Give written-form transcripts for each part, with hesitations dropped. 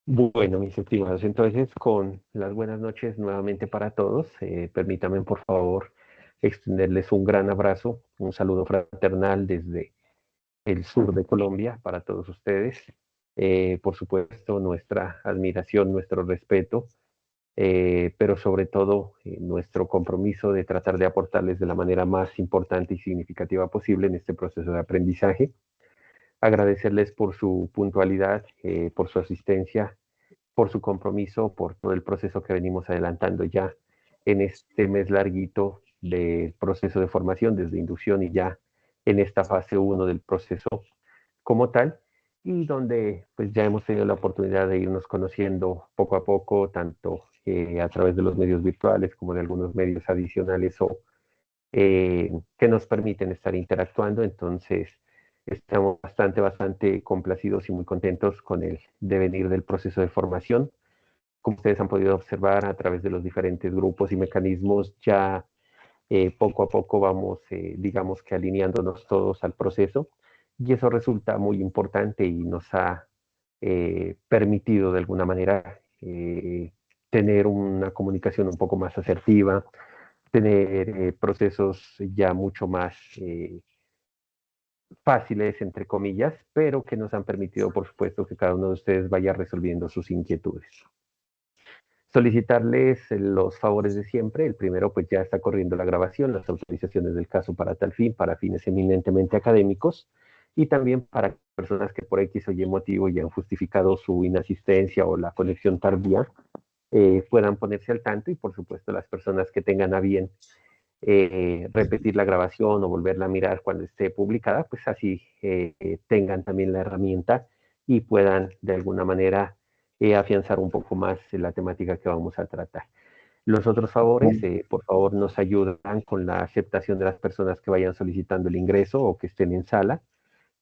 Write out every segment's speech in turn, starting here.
Bueno, mis estimados, entonces con las buenas noches nuevamente para todos, permítanme por favor extenderles un gran abrazo, un saludo fraternal desde el sur de Colombia para todos ustedes. Por supuesto, nuestra admiración, nuestro respeto, pero sobre todo nuestro compromiso de tratar de aportarles de la manera más importante y significativa posible en este proceso de aprendizaje. Agradecerles por su puntualidad, por su asistencia, por su compromiso, por todo el proceso que venimos adelantando ya en este mes larguito del proceso de formación, desde inducción y ya en esta fase uno del proceso como tal, y donde pues ya hemos tenido la oportunidad de irnos conociendo poco a poco, tanto a través de los medios virtuales como de algunos medios adicionales o que nos permiten estar interactuando. Entonces, estamos bastante complacidos y muy contentos con el devenir del proceso de formación. Como ustedes han podido observar a través de los diferentes grupos y mecanismos, ya poco a poco vamos, digamos que alineándonos todos al proceso, y eso resulta muy importante y nos ha permitido de alguna manera tener una comunicación un poco más asertiva, tener procesos ya mucho más fáciles, entre comillas, pero que nos han permitido, por supuesto, que cada uno de ustedes vaya resolviendo sus inquietudes. Solicitarles los favores de siempre. El primero, pues ya está corriendo la grabación, las autorizaciones del caso para tal fin, para fines eminentemente académicos, y también para personas que por X o Y motivo ya han justificado su inasistencia o la conexión tardía, puedan ponerse al tanto, y por supuesto las personas que tengan a bien repetir la grabación o volverla a mirar cuando esté publicada, pues así tengan también la herramienta y puedan de alguna manera afianzar un poco más la temática que vamos a tratar. Los otros favores, por favor, nos ayudan con la aceptación de las personas que vayan solicitando el ingreso o que estén en sala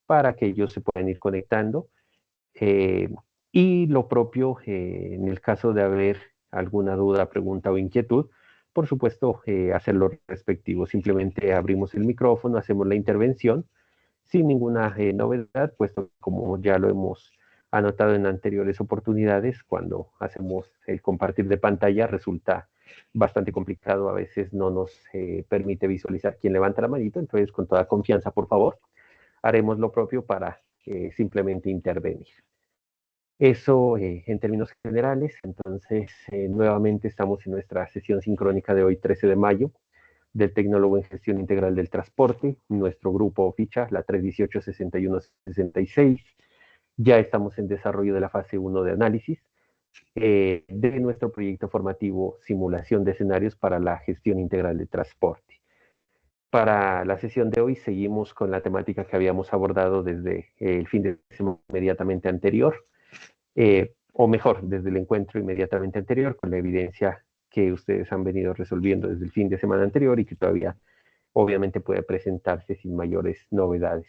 para que ellos se puedan ir conectando. Eh, y lo propio, en el caso de haber alguna duda, pregunta o inquietud, por supuesto, hacer lo respectivo. Simplemente abrimos el micrófono, hacemos la intervención sin ninguna novedad, puesto como ya lo hemos anotado en anteriores oportunidades, cuando hacemos el compartir de pantalla resulta bastante complicado, a veces no nos permite visualizar quién levanta la manito, entonces con toda confianza, por favor, haremos lo propio para simplemente intervenir. Eso en términos generales. Entonces, nuevamente estamos en nuestra sesión sincrónica de hoy, 13 de mayo, del Tecnólogo en Gestión Integral del Transporte, nuestro grupo ficha, la 318-6166. Ya estamos en desarrollo de la fase uno de análisis de nuestro proyecto formativo Simulación de Escenarios para la Gestión Integral de Transporte. Para la sesión de hoy seguimos con la temática que habíamos abordado desde el fin de semana inmediatamente anterior, o mejor, desde el encuentro inmediatamente anterior, con la evidencia que ustedes han venido resolviendo desde el fin de semana anterior y que todavía obviamente puede presentarse sin mayores novedades,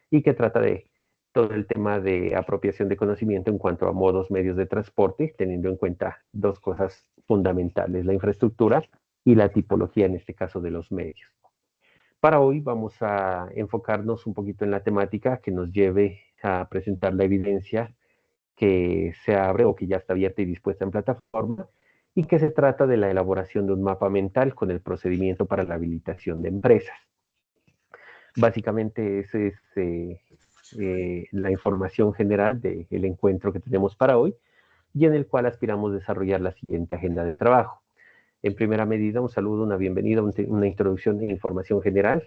y que trata de todo el tema de apropiación de conocimiento en cuanto a modos, medios de transporte, teniendo en cuenta dos cosas fundamentales: la infraestructura y la tipología, en este caso, de los medios. Para hoy vamos a enfocarnos un poquito en la temática que nos lleve a presentar la evidencia que se abre o que ya está abierta y dispuesta en plataforma, y que se trata de la elaboración de un mapa mental con el procedimiento para la habilitación de empresas. Básicamente esa es la información general del encuentro que tenemos para hoy, y en el cual aspiramos a desarrollar la siguiente agenda de trabajo. En primera medida, un saludo, una bienvenida, una introducción de información general.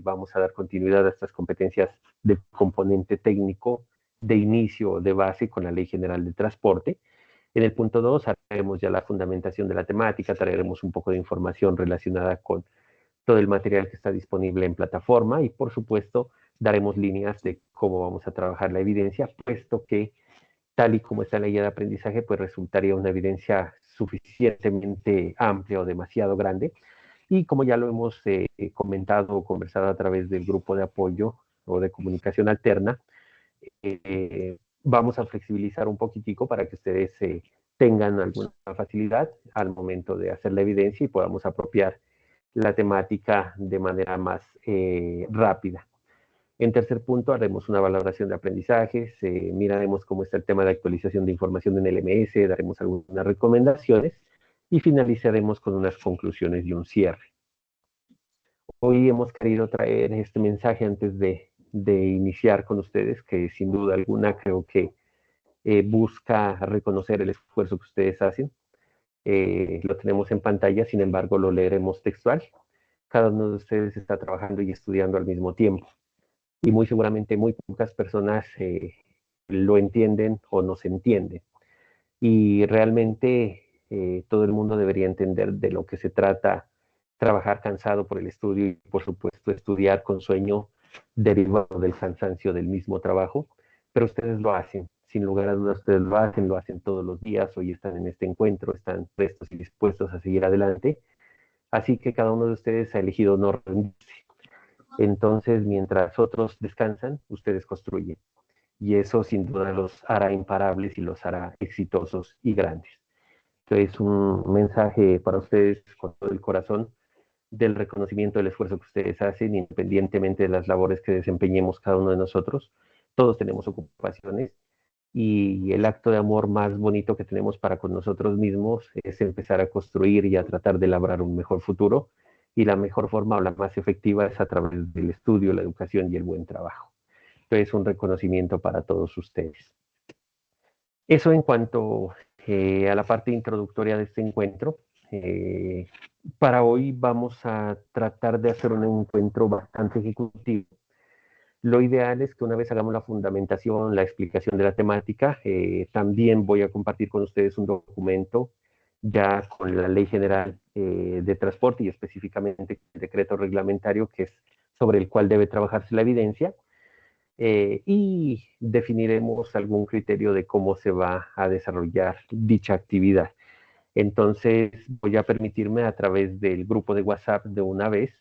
Vamos a dar continuidad a estas competencias de componente técnico de inicio, de base, con la Ley General de Transporte. En el punto 2 haremos ya la fundamentación de la temática, traeremos un poco de información relacionada con todo el material que está disponible en plataforma, y por supuesto daremos líneas de cómo vamos a trabajar la evidencia, puesto que tal y como está la guía de aprendizaje, pues resultaría una evidencia suficientemente amplia o demasiado grande. Y como ya lo hemos comentado o conversado a través del grupo de apoyo o de comunicación alterna, vamos a flexibilizar un poquitico para que ustedes tengan alguna facilidad al momento de hacer la evidencia y podamos apropiar la temática de manera más rápida. En tercer punto, haremos una valoración de aprendizajes, miraremos cómo está el tema de actualización de información en el LMS, daremos algunas recomendaciones y finalizaremos con unas conclusiones y un cierre. Hoy hemos querido traer este mensaje antes de iniciar con ustedes, que sin duda alguna creo que busca reconocer el esfuerzo que ustedes hacen. Lo tenemos en pantalla, sin embargo lo leeremos textual. Cada uno de ustedes está trabajando y estudiando al mismo tiempo. Y muy seguramente muy pocas personas lo entienden o no se entienden. Y realmente todo el mundo debería entender de lo que se trata trabajar cansado por el estudio y por supuesto estudiar con sueño derivado del cansancio del mismo trabajo, pero ustedes lo hacen, sin lugar a dudas ustedes lo hacen todos los días, hoy están en este encuentro, están prestos y dispuestos a seguir adelante, así que cada uno de ustedes ha elegido no rendirse. Entonces, mientras otros descansan, ustedes construyen. Y eso sin duda los hará imparables y los hará exitosos y grandes. Entonces, un mensaje para ustedes con todo el corazón del reconocimiento del esfuerzo que ustedes hacen, independientemente de las labores que desempeñemos cada uno de nosotros. Todos tenemos ocupaciones y el acto de amor más bonito que tenemos para con nosotros mismos es empezar a construir y a tratar de labrar un mejor futuro. Y la mejor forma o la más efectiva es a través del estudio, la educación y el buen trabajo. Entonces, un reconocimiento para todos ustedes. Eso en cuanto a la parte introductoria de este encuentro. Para hoy vamos a tratar de hacer un encuentro bastante ejecutivo. Lo ideal es que una vez hagamos la fundamentación, la explicación de la temática, también voy a compartir con ustedes un documento ya con la Ley General de Transporte y específicamente el decreto reglamentario que es sobre el cual debe trabajarse la evidencia. Y definiremos algún criterio de cómo se va a desarrollar dicha actividad. Entonces voy a permitirme a través del grupo de WhatsApp de una vez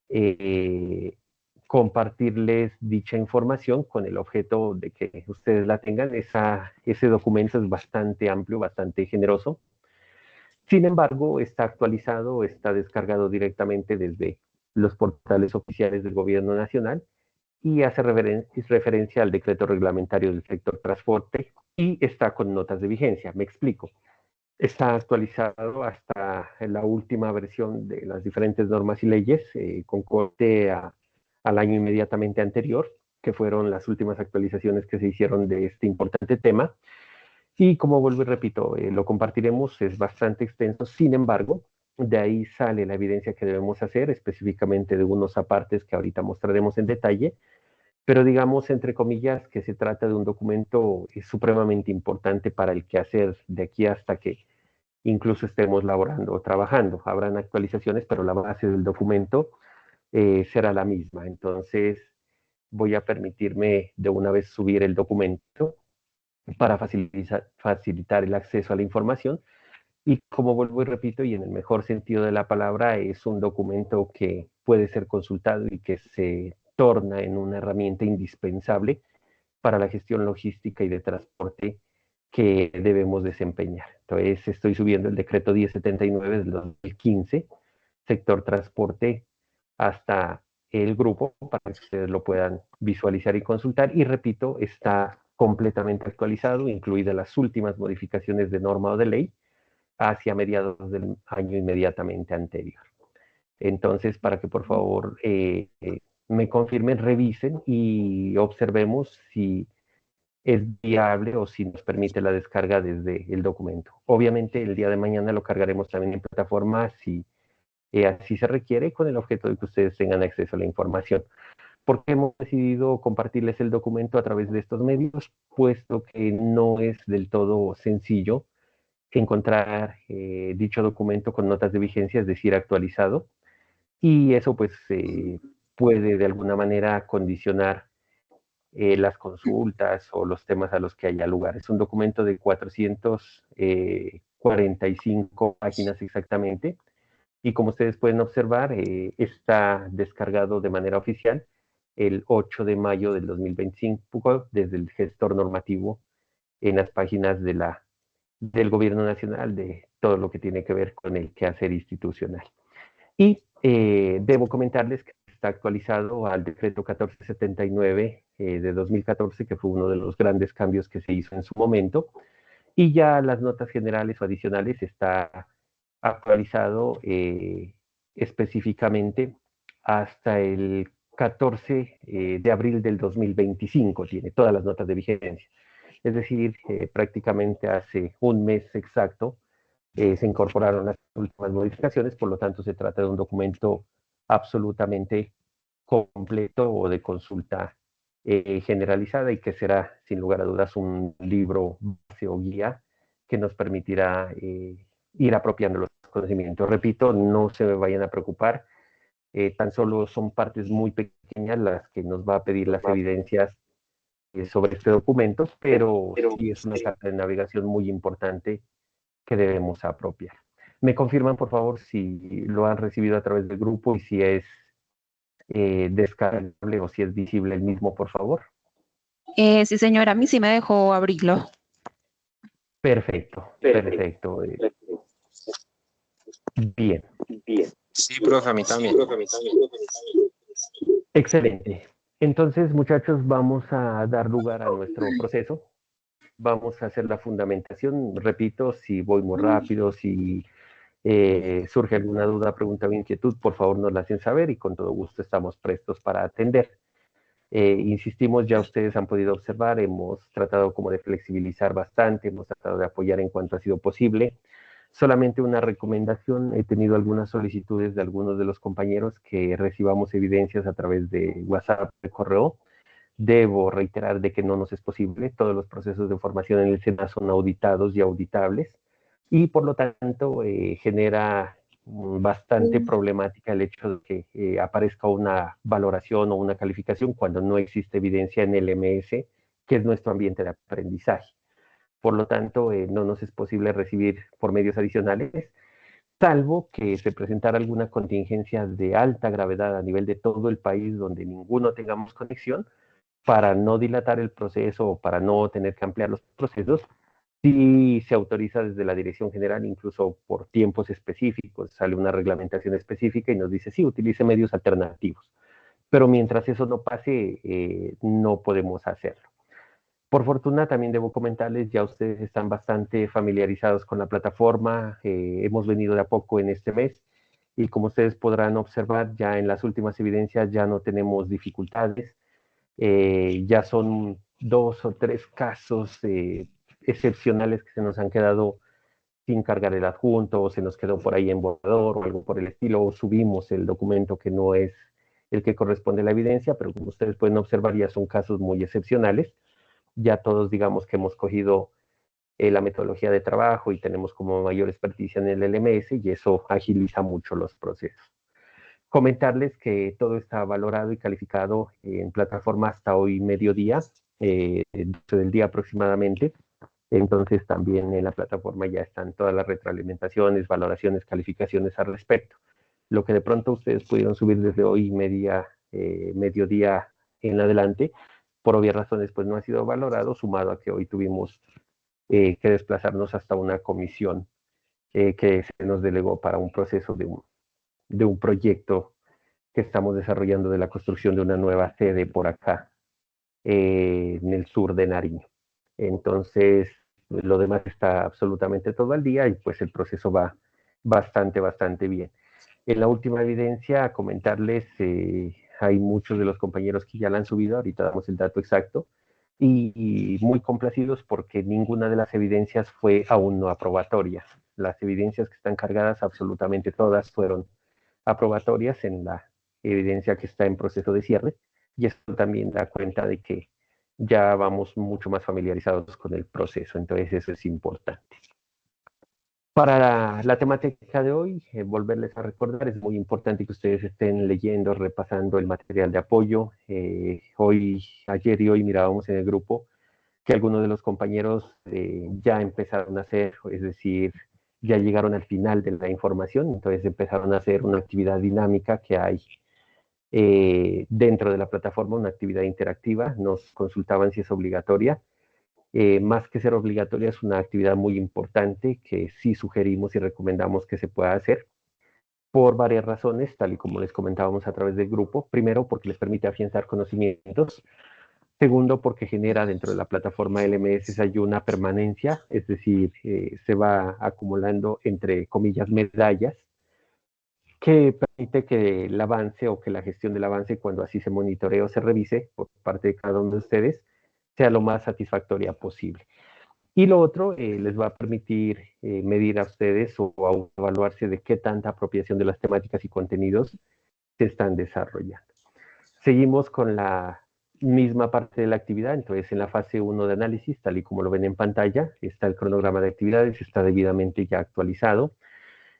eh, compartirles dicha información con el objeto de que ustedes la tengan. Ese documento es bastante amplio, bastante generoso. Sin embargo, está actualizado, está descargado directamente desde los portales oficiales del Gobierno Nacional y hace referencia al decreto reglamentario del sector transporte y está con notas de vigencia. Me explico. Está actualizado hasta la última versión de las diferentes normas y leyes con corte al año inmediatamente anterior, que fueron las últimas actualizaciones que se hicieron de este importante tema. Y como vuelvo y repito, lo compartiremos, es bastante extenso, sin embargo, de ahí sale la evidencia que debemos hacer, específicamente de unos apartes que ahorita mostraremos en detalle, pero digamos, entre comillas, que se trata de un documento supremamente importante para el quehacer de aquí hasta que incluso estemos laborando o trabajando. Habrán actualizaciones, pero la base del documento será la misma. Entonces, voy a permitirme de una vez subir el documento para facilitar el acceso a la información. Y como vuelvo y repito, y en el mejor sentido de la palabra, es un documento que puede ser consultado y que se torna en una herramienta indispensable para la gestión logística y de transporte que debemos desempeñar. Entonces, estoy subiendo el decreto 1079 del 2015, sector transporte, hasta el grupo para que ustedes lo puedan visualizar y consultar. Y repito, está completamente actualizado, incluidas las últimas modificaciones de norma o de ley, hacia mediados del año inmediatamente anterior. Entonces, para que por favor me confirmen, revisen y observemos si es viable o si nos permite la descarga desde el documento. Obviamente el día de mañana lo cargaremos también en plataforma si así se requiere, con el objeto de que ustedes tengan acceso a la información. ¿Por qué hemos decidido compartirles el documento a través de estos medios? Puesto que no es del todo sencillo encontrar dicho documento con notas de vigencia, es decir, actualizado, y eso pues puede de alguna manera condicionar las consultas o los temas a los que haya lugar. Es un documento de 445 páginas exactamente y como ustedes pueden observar, está descargado de manera oficial el 8 de mayo del 2025 desde el gestor normativo en las páginas del Gobierno Nacional de todo lo que tiene que ver con el quehacer institucional. Y debo comentarles que está actualizado al decreto 1479 de 2014, que fue uno de los grandes cambios que se hizo en su momento, y ya las notas generales o adicionales está actualizado específicamente hasta el 14 de abril del 2025, tiene todas las notas de vigencia. Es decir, prácticamente hace un mes exacto se incorporaron las últimas modificaciones, por lo tanto se trata de un documento absolutamente completo o de consulta generalizada y que será sin lugar a dudas un libro base o guía que nos permitirá ir apropiando los conocimientos. Repito, no se vayan a preocupar, tan solo son partes muy pequeñas las que nos va a pedir las evidencias sobre este documento, pero sí es una carta de navegación muy importante que debemos apropiar. ¿Me confirman, por favor, si lo han recibido a través del grupo y si es descargable o si es visible el mismo, por favor? Sí, señora, a mí sí me dejó abrirlo. Perfecto, perfecto. Bien. Sí, profe, a mí también. Excelente. Entonces, muchachos, vamos a dar lugar a nuestro proceso. Vamos a hacer la fundamentación. Repito, si voy muy rápido, si surge alguna duda, pregunta o inquietud, por favor nos la hacen saber y con todo gusto estamos prestos para atender. Insistimos, ya ustedes han podido observar, hemos tratado como de flexibilizar bastante, hemos tratado de apoyar en cuanto ha sido posible. Solamente una recomendación, he tenido algunas solicitudes de algunos de los compañeros que recibamos evidencias a través de WhatsApp, de correo. Debo reiterar de que no nos es posible, todos los procesos de formación en el SENA son auditados y auditables y por lo tanto genera bastante problemática el hecho de que aparezca una valoración o una calificación cuando no existe evidencia en el MS, que es nuestro ambiente de aprendizaje. Por lo tanto, no nos es posible recibir por medios adicionales, salvo que se presentara alguna contingencia de alta gravedad a nivel de todo el país donde ninguno tengamos conexión, para no dilatar el proceso o para no tener que ampliar los procesos, sí se autoriza desde la Dirección General, incluso por tiempos específicos, sale una reglamentación específica y nos dice, sí, utilice medios alternativos. Pero mientras eso no pase, no podemos hacerlo. Por fortuna, también debo comentarles, ya ustedes están bastante familiarizados con la plataforma, hemos venido de a poco en este mes y como ustedes podrán observar, ya en las últimas evidencias ya no tenemos dificultades, ya son 2 o 3 casos excepcionales que se nos han quedado sin cargar el adjunto, o se nos quedó por ahí en borrador o algo por el estilo, o subimos el documento que no es el que corresponde a la evidencia, pero como ustedes pueden observar ya son casos muy excepcionales. Ya todos digamos que hemos cogido la metodología de trabajo y tenemos como mayor experticia en el LMS y eso agiliza mucho los procesos. Comentarles que todo está valorado y calificado en plataforma hasta hoy mediodía, del día aproximadamente. Entonces también en la plataforma ya están todas las retroalimentaciones, valoraciones, calificaciones al respecto. Lo que de pronto ustedes pudieron subir desde hoy mediodía en adelante, por obvias razones pues no ha sido valorado, sumado a que hoy tuvimos que desplazarnos hasta una comisión que se nos delegó para un proceso de un proyecto que estamos desarrollando de la construcción de una nueva sede por acá, en el sur de Nariño. Entonces, lo demás está absolutamente todo al día y pues el proceso va bastante bien. En la última evidencia, comentarles, hay muchos de los compañeros que ya la han subido, ahorita damos el dato exacto, y muy complacidos porque ninguna de las evidencias fue aún no aprobatoria. Las evidencias que están cargadas, absolutamente todas fueron aprobatorias en la evidencia que está en proceso de cierre, y esto también da cuenta de que ya vamos mucho más familiarizados con el proceso, entonces eso es importante. Para la temática de hoy, volverles a recordar, es muy importante que ustedes estén leyendo, repasando el material de apoyo. Ayer y hoy mirábamos en el grupo que algunos de los compañeros ya empezaron a hacer, es decir, ya llegaron al final de la información, entonces empezaron a hacer una actividad dinámica que hay dentro de la plataforma, una actividad interactiva, nos consultaban si es obligatoria. Más que ser obligatoria, es una actividad muy importante que sí sugerimos y recomendamos que se pueda hacer. por varias razones, tal y como les comentábamos a través del grupo. Primero, porque les permite afianzar conocimientos. Segundo, porque genera dentro de la plataforma LMS hay una permanencia, es decir, se va acumulando, entre comillas, medallas, que permite que el avance o que la gestión del avance, cuando así se monitorea o se revise por parte de cada uno de ustedes, sea lo más satisfactoria posible. Y lo otro, les va a permitir medir a ustedes o evaluarse de qué tanta apropiación de las temáticas y contenidos se están desarrollando. Seguimos con la misma parte de la actividad, entonces en la fase 1 de análisis, tal y como lo ven en pantalla, está el cronograma de actividades, está debidamente ya actualizado,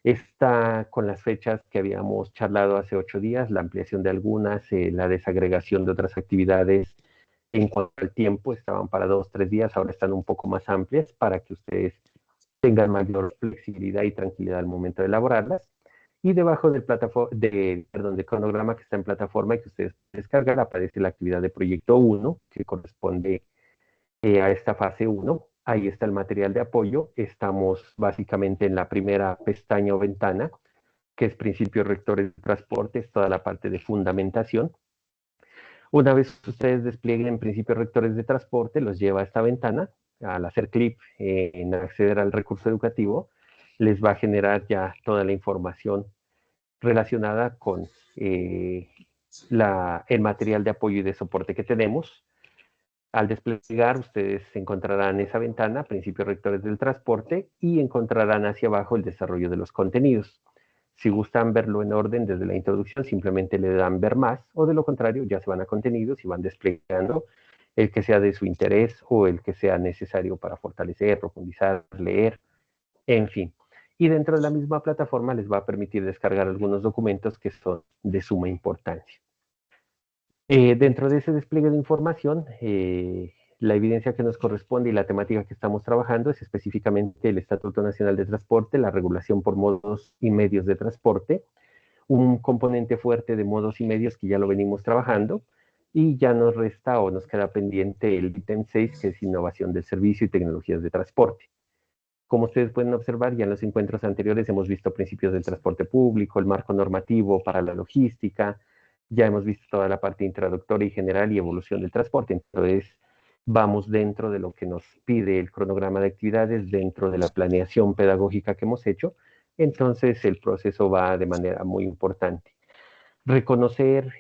está con las fechas que habíamos charlado hace 8 días, la ampliación de algunas, la desagregación de otras actividades en cuanto al tiempo, estaban para 2, 3 días, ahora están un poco más amplias para que ustedes tengan mayor flexibilidad y tranquilidad al momento de elaborarlas. Y debajo del cronograma que está en plataforma y que ustedes descargan, aparece la actividad de proyecto 1, que corresponde a esta fase 1. Ahí está el material de apoyo. Estamos básicamente en la primera pestaña o ventana, que es principios rectores de transporte, es toda la parte de fundamentación. Una vez ustedes desplieguen principios rectores de transporte, los lleva a esta ventana. Al hacer clic en acceder al recurso educativo, les va a generar ya toda la información relacionada con el material de apoyo y de soporte que tenemos. Al desplegar, ustedes encontrarán esa ventana, principios rectores del transporte, y encontrarán hacia abajo el desarrollo de los contenidos. Si gustan verlo en orden desde la introducción, simplemente le dan ver más, o de lo contrario, ya se van a contenidos y van desplegando el que sea de su interés o el que sea necesario para fortalecer, profundizar, leer, en fin. Y dentro de la misma plataforma les va a permitir descargar algunos documentos que son de suma importancia. Dentro de ese despliegue de información, la evidencia que nos corresponde y la temática que estamos trabajando es específicamente el Estatuto Nacional de Transporte, la regulación por modos y medios de transporte, un componente fuerte de modos y medios que ya lo venimos trabajando, y ya nos resta o nos queda pendiente el ítem 6, que es innovación del servicio y tecnologías de transporte. Como ustedes pueden observar, ya en los encuentros anteriores hemos visto principios del transporte público, el marco normativo para la logística, ya hemos visto toda la parte introductoria y general y evolución del transporte. Entonces, vamos dentro de lo que nos pide el cronograma de actividades, dentro de la planeación pedagógica que hemos hecho. Entonces, el proceso va de manera muy importante. Reconocer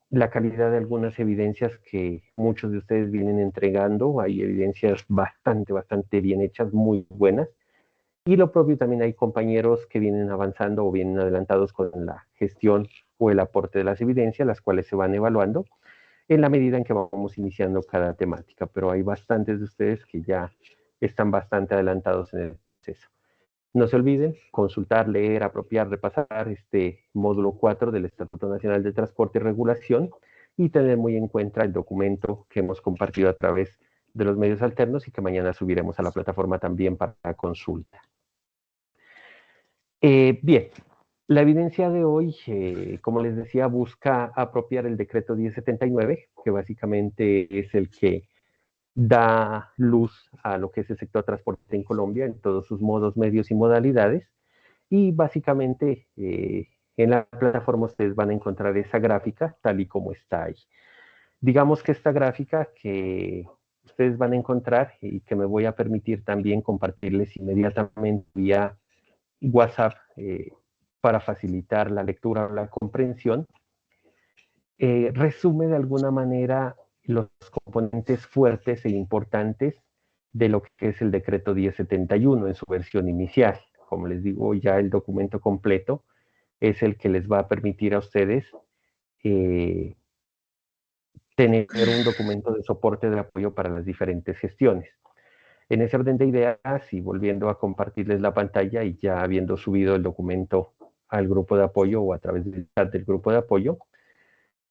la calidad de algunas evidencias que muchos de ustedes vienen entregando. Hay evidencias bastante bien hechas, muy buenas. Y lo propio, también hay compañeros que vienen avanzando o vienen adelantados con la gestión o el aporte de las evidencias, las cuales se van evaluando en la medida en que vamos iniciando cada temática. Pero hay bastantes de ustedes que ya están bastante adelantados en el proceso. No se olviden consultar, leer, apropiar, repasar este módulo 4 del Estatuto Nacional de Transporte y Regulación, y tener muy en cuenta el documento que hemos compartido a través de los medios alternos y que mañana subiremos a la plataforma también para consulta. Bien, la evidencia de hoy, como les decía, busca apropiar el decreto 1079, que básicamente es el que da luz a lo que es el sector transporte en Colombia en todos sus modos, medios y modalidades. Y básicamente en la plataforma ustedes van a encontrar esa gráfica tal y como está ahí. Digamos que esta gráfica que ustedes van a encontrar y que me voy a permitir también compartirles inmediatamente vía WhatsApp para facilitar la lectura o la comprensión, resume de alguna manera los componentes fuertes e importantes de lo que es el decreto 1071 en su versión inicial. Como les digo, ya el documento completo es el que les va a permitir a ustedes eh, tener un documento de soporte de apoyo para las diferentes gestiones. En ese orden de ideas, y volviendo a compartirles la pantalla y ya habiendo subido el documento al grupo de apoyo o a través del chat del grupo de apoyo,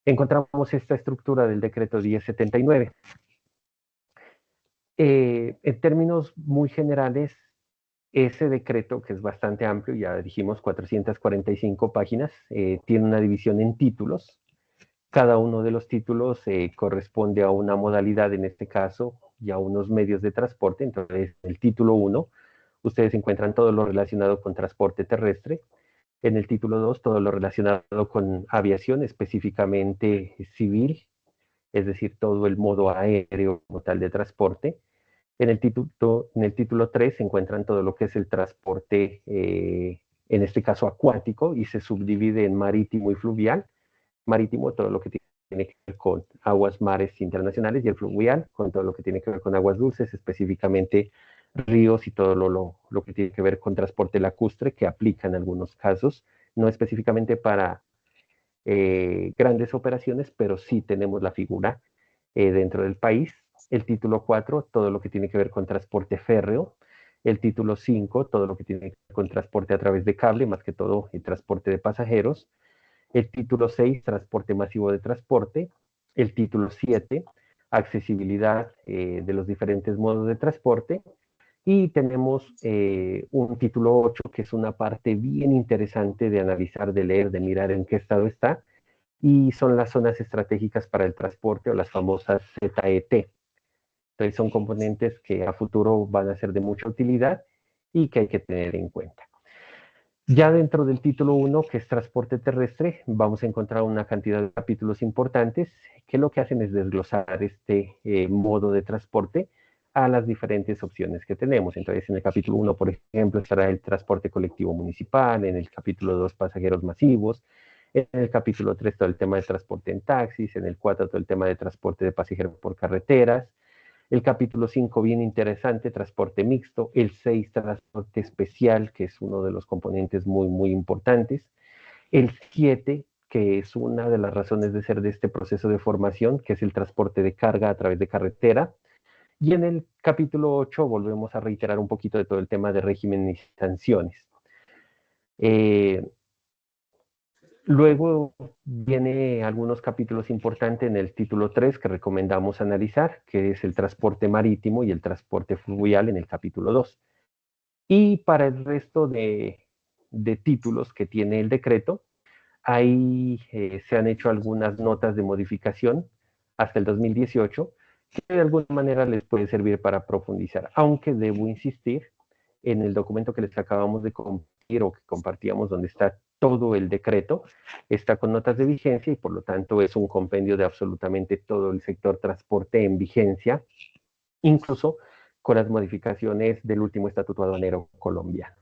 encontramos esta estructura del decreto 1079. En términos muy generales, ese decreto, que es bastante amplio, ya dijimos 445 páginas, tiene una división en títulos. Cada uno de los títulos corresponde a una modalidad, en este caso, y a unos medios de transporte. Entonces, en el título 1, ustedes encuentran todo lo relacionado con transporte terrestre. En el título 2, todo lo relacionado con aviación, específicamente civil, es decir, todo el modo aéreo como tal de transporte. En el título 3 se encuentran todo lo que es el transporte, en este caso acuático, y se subdivide en marítimo y fluvial. Marítimo, todo lo que tiene que ver con aguas, mares internacionales, y el fluvial, con todo lo que tiene que ver con aguas dulces, específicamente ríos y todo lo que tiene que ver con transporte lacustre, que aplica en algunos casos, no específicamente para grandes operaciones, pero sí tenemos la figura dentro del país. El título 4, todo lo que tiene que ver con transporte férreo. El título 5, todo lo que tiene que ver con transporte a través de cable, más que todo el transporte de pasajeros. El título 6, transporte masivo de transporte. El título 7, accesibilidad de los diferentes modos de transporte. Y tenemos un título 8, que es una parte bien interesante de analizar, de leer, de mirar en qué estado está, y son las zonas estratégicas para el transporte, o las famosas ZET. Entonces son componentes que a futuro van a ser de mucha utilidad y que hay que tener en cuenta. Ya dentro del título 1, que es transporte terrestre, vamos a encontrar una cantidad de capítulos importantes que lo que hacen es desglosar este modo de transporte a las diferentes opciones que tenemos. Entonces, en el capítulo 1, por ejemplo, estará el transporte colectivo municipal; en el capítulo 2, pasajeros masivos; en el capítulo 3, todo el tema de transporte en taxis; en el 4, todo el tema de transporte de pasajeros por carreteras; el capítulo 5, bien interesante, transporte mixto; el 6, transporte especial, que es uno de los componentes muy, muy importantes; el 7, que es una de las razones de ser de este proceso de formación, que es el transporte de carga a través de carretera; y en el capítulo 8 volvemos a reiterar un poquito de todo el tema de régimen y sanciones. Eh, Luego viene algunos capítulos importantes en el título 3 que recomendamos analizar, que es el transporte marítimo y el transporte fluvial en el capítulo 2. Y para el resto de títulos que tiene el decreto, ahí se han hecho algunas notas de modificación hasta el 2018, que de alguna manera les puede servir para profundizar, aunque debo insistir en el documento que les acabamos de compartir, o que compartíamos, donde está todo el decreto, está con notas de vigencia, y por lo tanto es un compendio de absolutamente todo el sector transporte en vigencia, incluso con las modificaciones del último estatuto aduanero colombiano.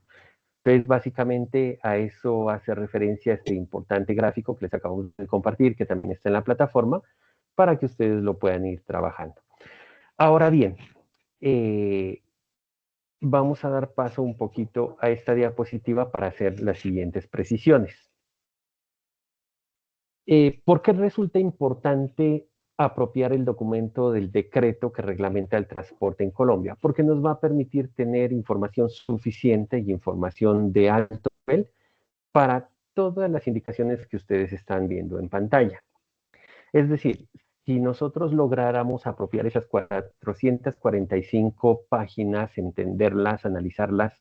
Entonces, básicamente a eso hace referencia este importante gráfico que les acabamos de compartir, que también está en la plataforma, para que ustedes lo puedan ir trabajando. Ahora bien, vamos a dar paso un poquito a esta diapositiva para hacer las siguientes precisiones. ¿Por qué resulta importante apropiar el documento del decreto que reglamenta el transporte en Colombia? Porque nos va a permitir tener información suficiente y información de alto nivel para todas las indicaciones que ustedes están viendo en pantalla. Es decir, si nosotros lográramos apropiar esas 445 páginas, entenderlas, analizarlas,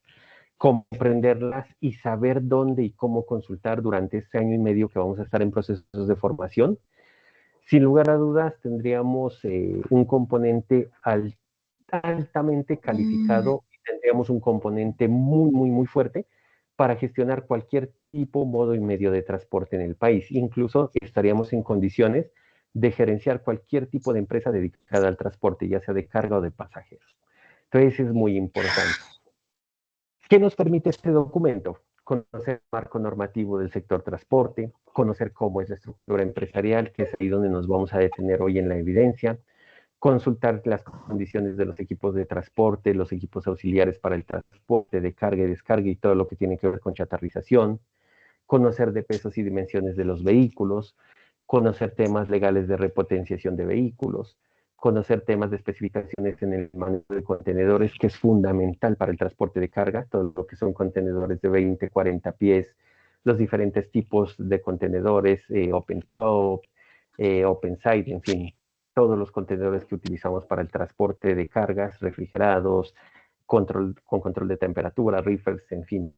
comprenderlas y saber dónde y cómo consultar durante este año y medio que vamos a estar en procesos de formación, sin lugar a dudas tendríamos un componente altamente calificado, y tendríamos un componente muy, muy, muy fuerte para gestionar cualquier tipo, modo y medio de transporte en el país. Incluso estaríamos en condiciones de gerenciar cualquier tipo de empresa dedicada al transporte, ya sea de carga o de pasajeros. Entonces es muy importante. ¿Qué nos permite este documento? Conocer el marco normativo del sector transporte, conocer cómo es la estructura empresarial, que es ahí donde nos vamos a detener hoy en la evidencia; consultar las condiciones de los equipos de transporte, los equipos auxiliares para el transporte de carga y descarga y todo lo que tiene que ver con chatarrización; conocer de pesos y dimensiones de los vehículos; conocer temas legales de repotenciación de vehículos; conocer temas de especificaciones en el manual de contenedores, que es fundamental para el transporte de carga, todo lo que son contenedores de 20, 40 pies, los diferentes tipos de contenedores, open top, open side, en fin, todos los contenedores que utilizamos para el transporte de cargas, refrigerados, con control de temperatura, reefers, en fin,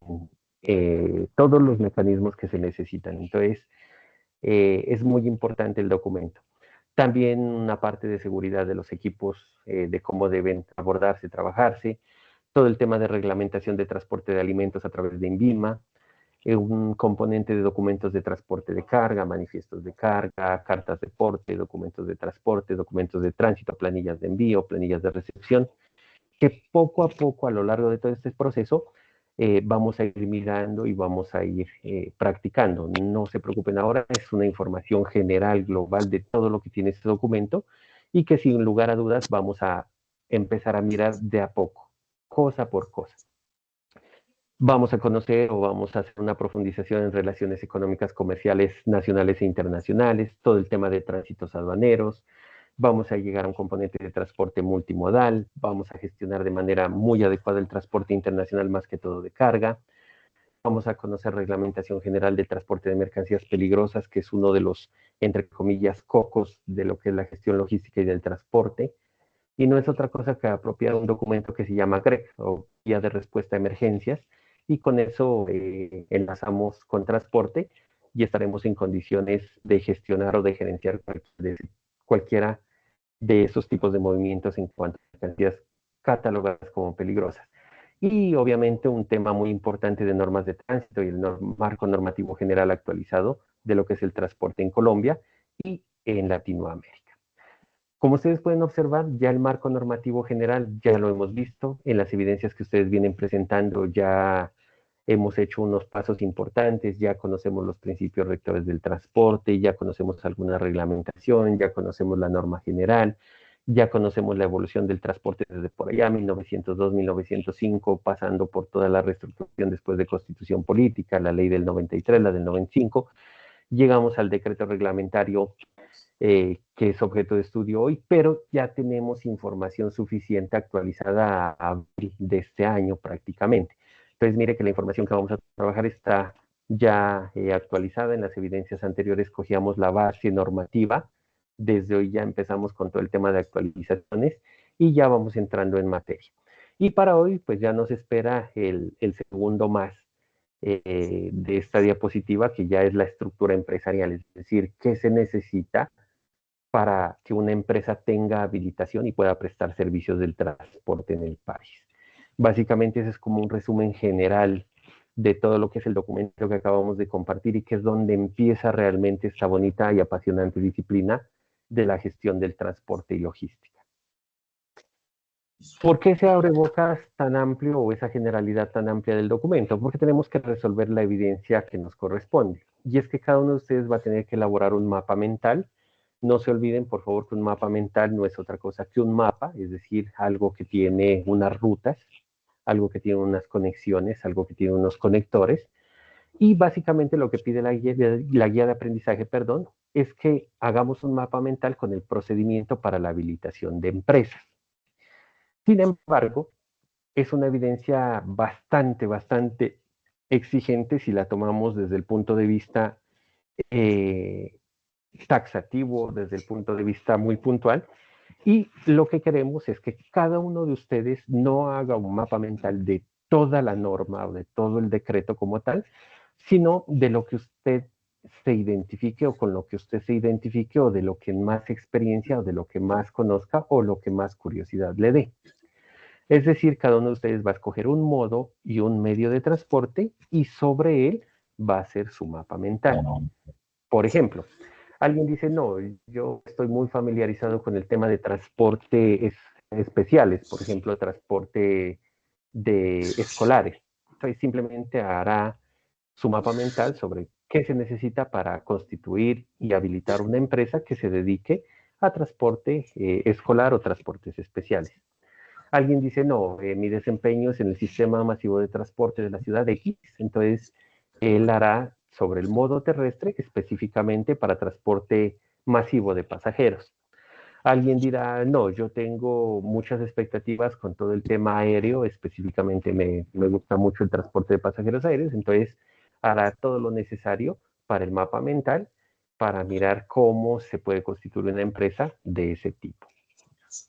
todos los mecanismos que se necesitan. Entonces, es muy importante el documento. También una parte de seguridad de los equipos, de cómo deben abordarse, trabajarse, todo el tema de reglamentación de transporte de alimentos a través de INVIMA, un componente de documentos de transporte de carga, manifiestos de carga, cartas de porte, documentos de transporte, documentos de tránsito, planillas de envío, planillas de recepción, que poco a poco a lo largo de todo este proceso vamos a ir mirando y vamos a ir practicando. No se preocupen ahora, es una información general, global de todo lo que tiene este documento y que sin lugar a dudas vamos a empezar a mirar de a poco, cosa por cosa. Vamos a conocer o vamos a hacer una profundización en relaciones económicas comerciales nacionales e internacionales, todo el tema de tránsitos aduaneros, vamos a llegar a un componente de transporte multimodal, vamos a gestionar de manera muy adecuada el transporte internacional más que todo de carga, vamos a conocer reglamentación general de transporte de mercancías peligrosas, que es uno de los, entre comillas, cocos de lo que es la gestión logística y del transporte, y no es otra cosa que apropiar un documento que se llama GREC, o Guía de Respuesta a Emergencias, y con eso enlazamos con transporte y estaremos en condiciones de gestionar o de gerenciar cualquiera de esos tipos de movimientos en cuanto a mercancías catalogadas como peligrosas. Y obviamente un tema muy importante de normas de tránsito y el marco normativo general actualizado de lo que es el transporte en Colombia y en Latinoamérica. Como ustedes pueden observar, ya el marco normativo general ya lo hemos visto, en las evidencias que ustedes vienen presentando ya hemos hecho unos pasos importantes, ya conocemos los principios rectores del transporte, ya conocemos alguna reglamentación, ya conocemos la norma general, ya conocemos la evolución del transporte desde por allá, 1902, 1905, pasando por toda la reestructuración después de Constitución Política, la ley del 93, la del 95, llegamos al decreto reglamentario que es objeto de estudio hoy, pero ya tenemos información suficiente actualizada a abril de este año prácticamente. Entonces, mire que la información que vamos a trabajar está ya actualizada. En las evidencias anteriores cogíamos la base normativa. Desde hoy ya empezamos con todo el tema de actualizaciones y ya vamos entrando en materia. Y para hoy, pues ya nos espera el segundo más de esta diapositiva, que ya es la estructura empresarial, es decir, qué se necesita para que una empresa tenga habilitación y pueda prestar servicios del transporte en el país. Básicamente ese es como un resumen general de todo lo que es el documento que acabamos de compartir y que es donde empieza realmente esta bonita y apasionante disciplina de la gestión del transporte y logística. ¿Por qué se abre bocas tan amplio o esa generalidad tan amplia del documento? Porque tenemos que resolver la evidencia que nos corresponde. Y es que cada uno de ustedes va a tener que elaborar un mapa mental. No se olviden, por favor, que un mapa mental no es otra cosa que un mapa, es decir, algo que tiene unas rutas, algo que tiene unas conexiones, algo que tiene unos conectores. Y básicamente lo que pide la guía de aprendizaje, perdón, es que hagamos un mapa mental con el procedimiento para la habilitación de empresas. Sin embargo, es una evidencia bastante exigente si la tomamos desde el punto de vista taxativo, desde el punto de vista muy puntual. Y lo que queremos es que cada uno de ustedes no haga un mapa mental de toda la norma o de todo el decreto como tal, sino de lo que usted se identifique o con lo que usted se identifique o de lo que más experiencia o de lo que más conozca o lo que más curiosidad le dé. Es decir, cada uno de ustedes va a escoger un modo y un medio de transporte y sobre él va a hacer su mapa mental. Por ejemplo, alguien dice, no, yo estoy muy familiarizado con el tema de transporte especiales, por ejemplo, transporte de escolares. Entonces simplemente hará su mapa mental sobre qué se necesita para constituir y habilitar una empresa que se dedique a transporte escolar o transportes especiales. Alguien dice, no, mi desempeño es en el sistema masivo de transporte de la ciudad de X, entonces él hará sobre el modo terrestre específicamente para transporte masivo de pasajeros. Alguien dirá, no, yo tengo muchas expectativas con todo el tema aéreo, específicamente me gusta mucho el transporte de pasajeros aéreos, entonces hará todo lo necesario para el mapa mental, para mirar cómo se puede constituir una empresa de ese tipo.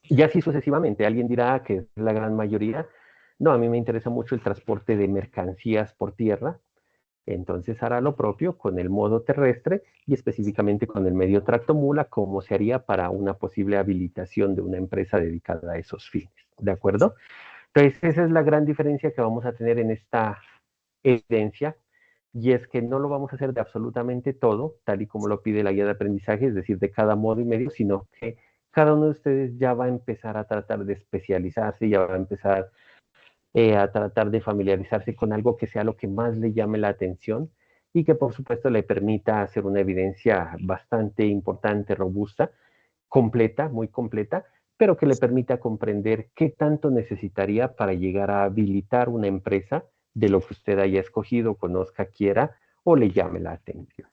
Y así sucesivamente, alguien dirá que es la gran mayoría, no, a mí me interesa mucho el transporte de mercancías por tierra, entonces hará lo propio con el modo terrestre y específicamente con el medio tracto mula, como se haría para una posible habilitación de una empresa dedicada a esos fines, ¿de acuerdo? Entonces esa es la gran diferencia que vamos a tener en esta evidencia y es que no lo vamos a hacer de absolutamente todo, tal y como lo pide la guía de aprendizaje, es decir, de cada modo y medio, sino que cada uno de ustedes ya va a empezar a tratar de especializarse, ya va a empezar a tratar de familiarizarse con algo que sea lo que más le llame la atención y que por supuesto le permita hacer una evidencia bastante importante, robusta, completa, muy completa, pero que le permita comprender qué tanto necesitaría para llegar a habilitar una empresa de lo que usted haya escogido, conozca, quiera o le llame la atención.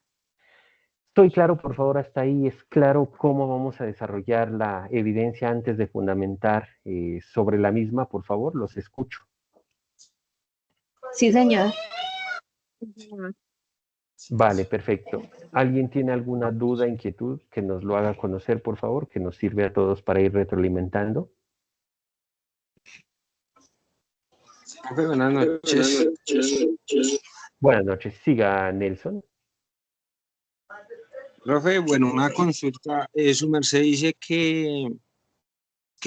Estoy claro, por favor, hasta ahí es claro cómo vamos a desarrollar la evidencia antes de fundamentar sobre la misma, por favor, los escucho. Sí, señor. Vale, perfecto. ¿Alguien tiene alguna duda, inquietud que nos lo haga conocer, por favor, que nos sirve a todos para ir retroalimentando? Profe, buenas noches. Buenas noches. Siga, Nelson. Profe, bueno, una consulta. Su merced dice que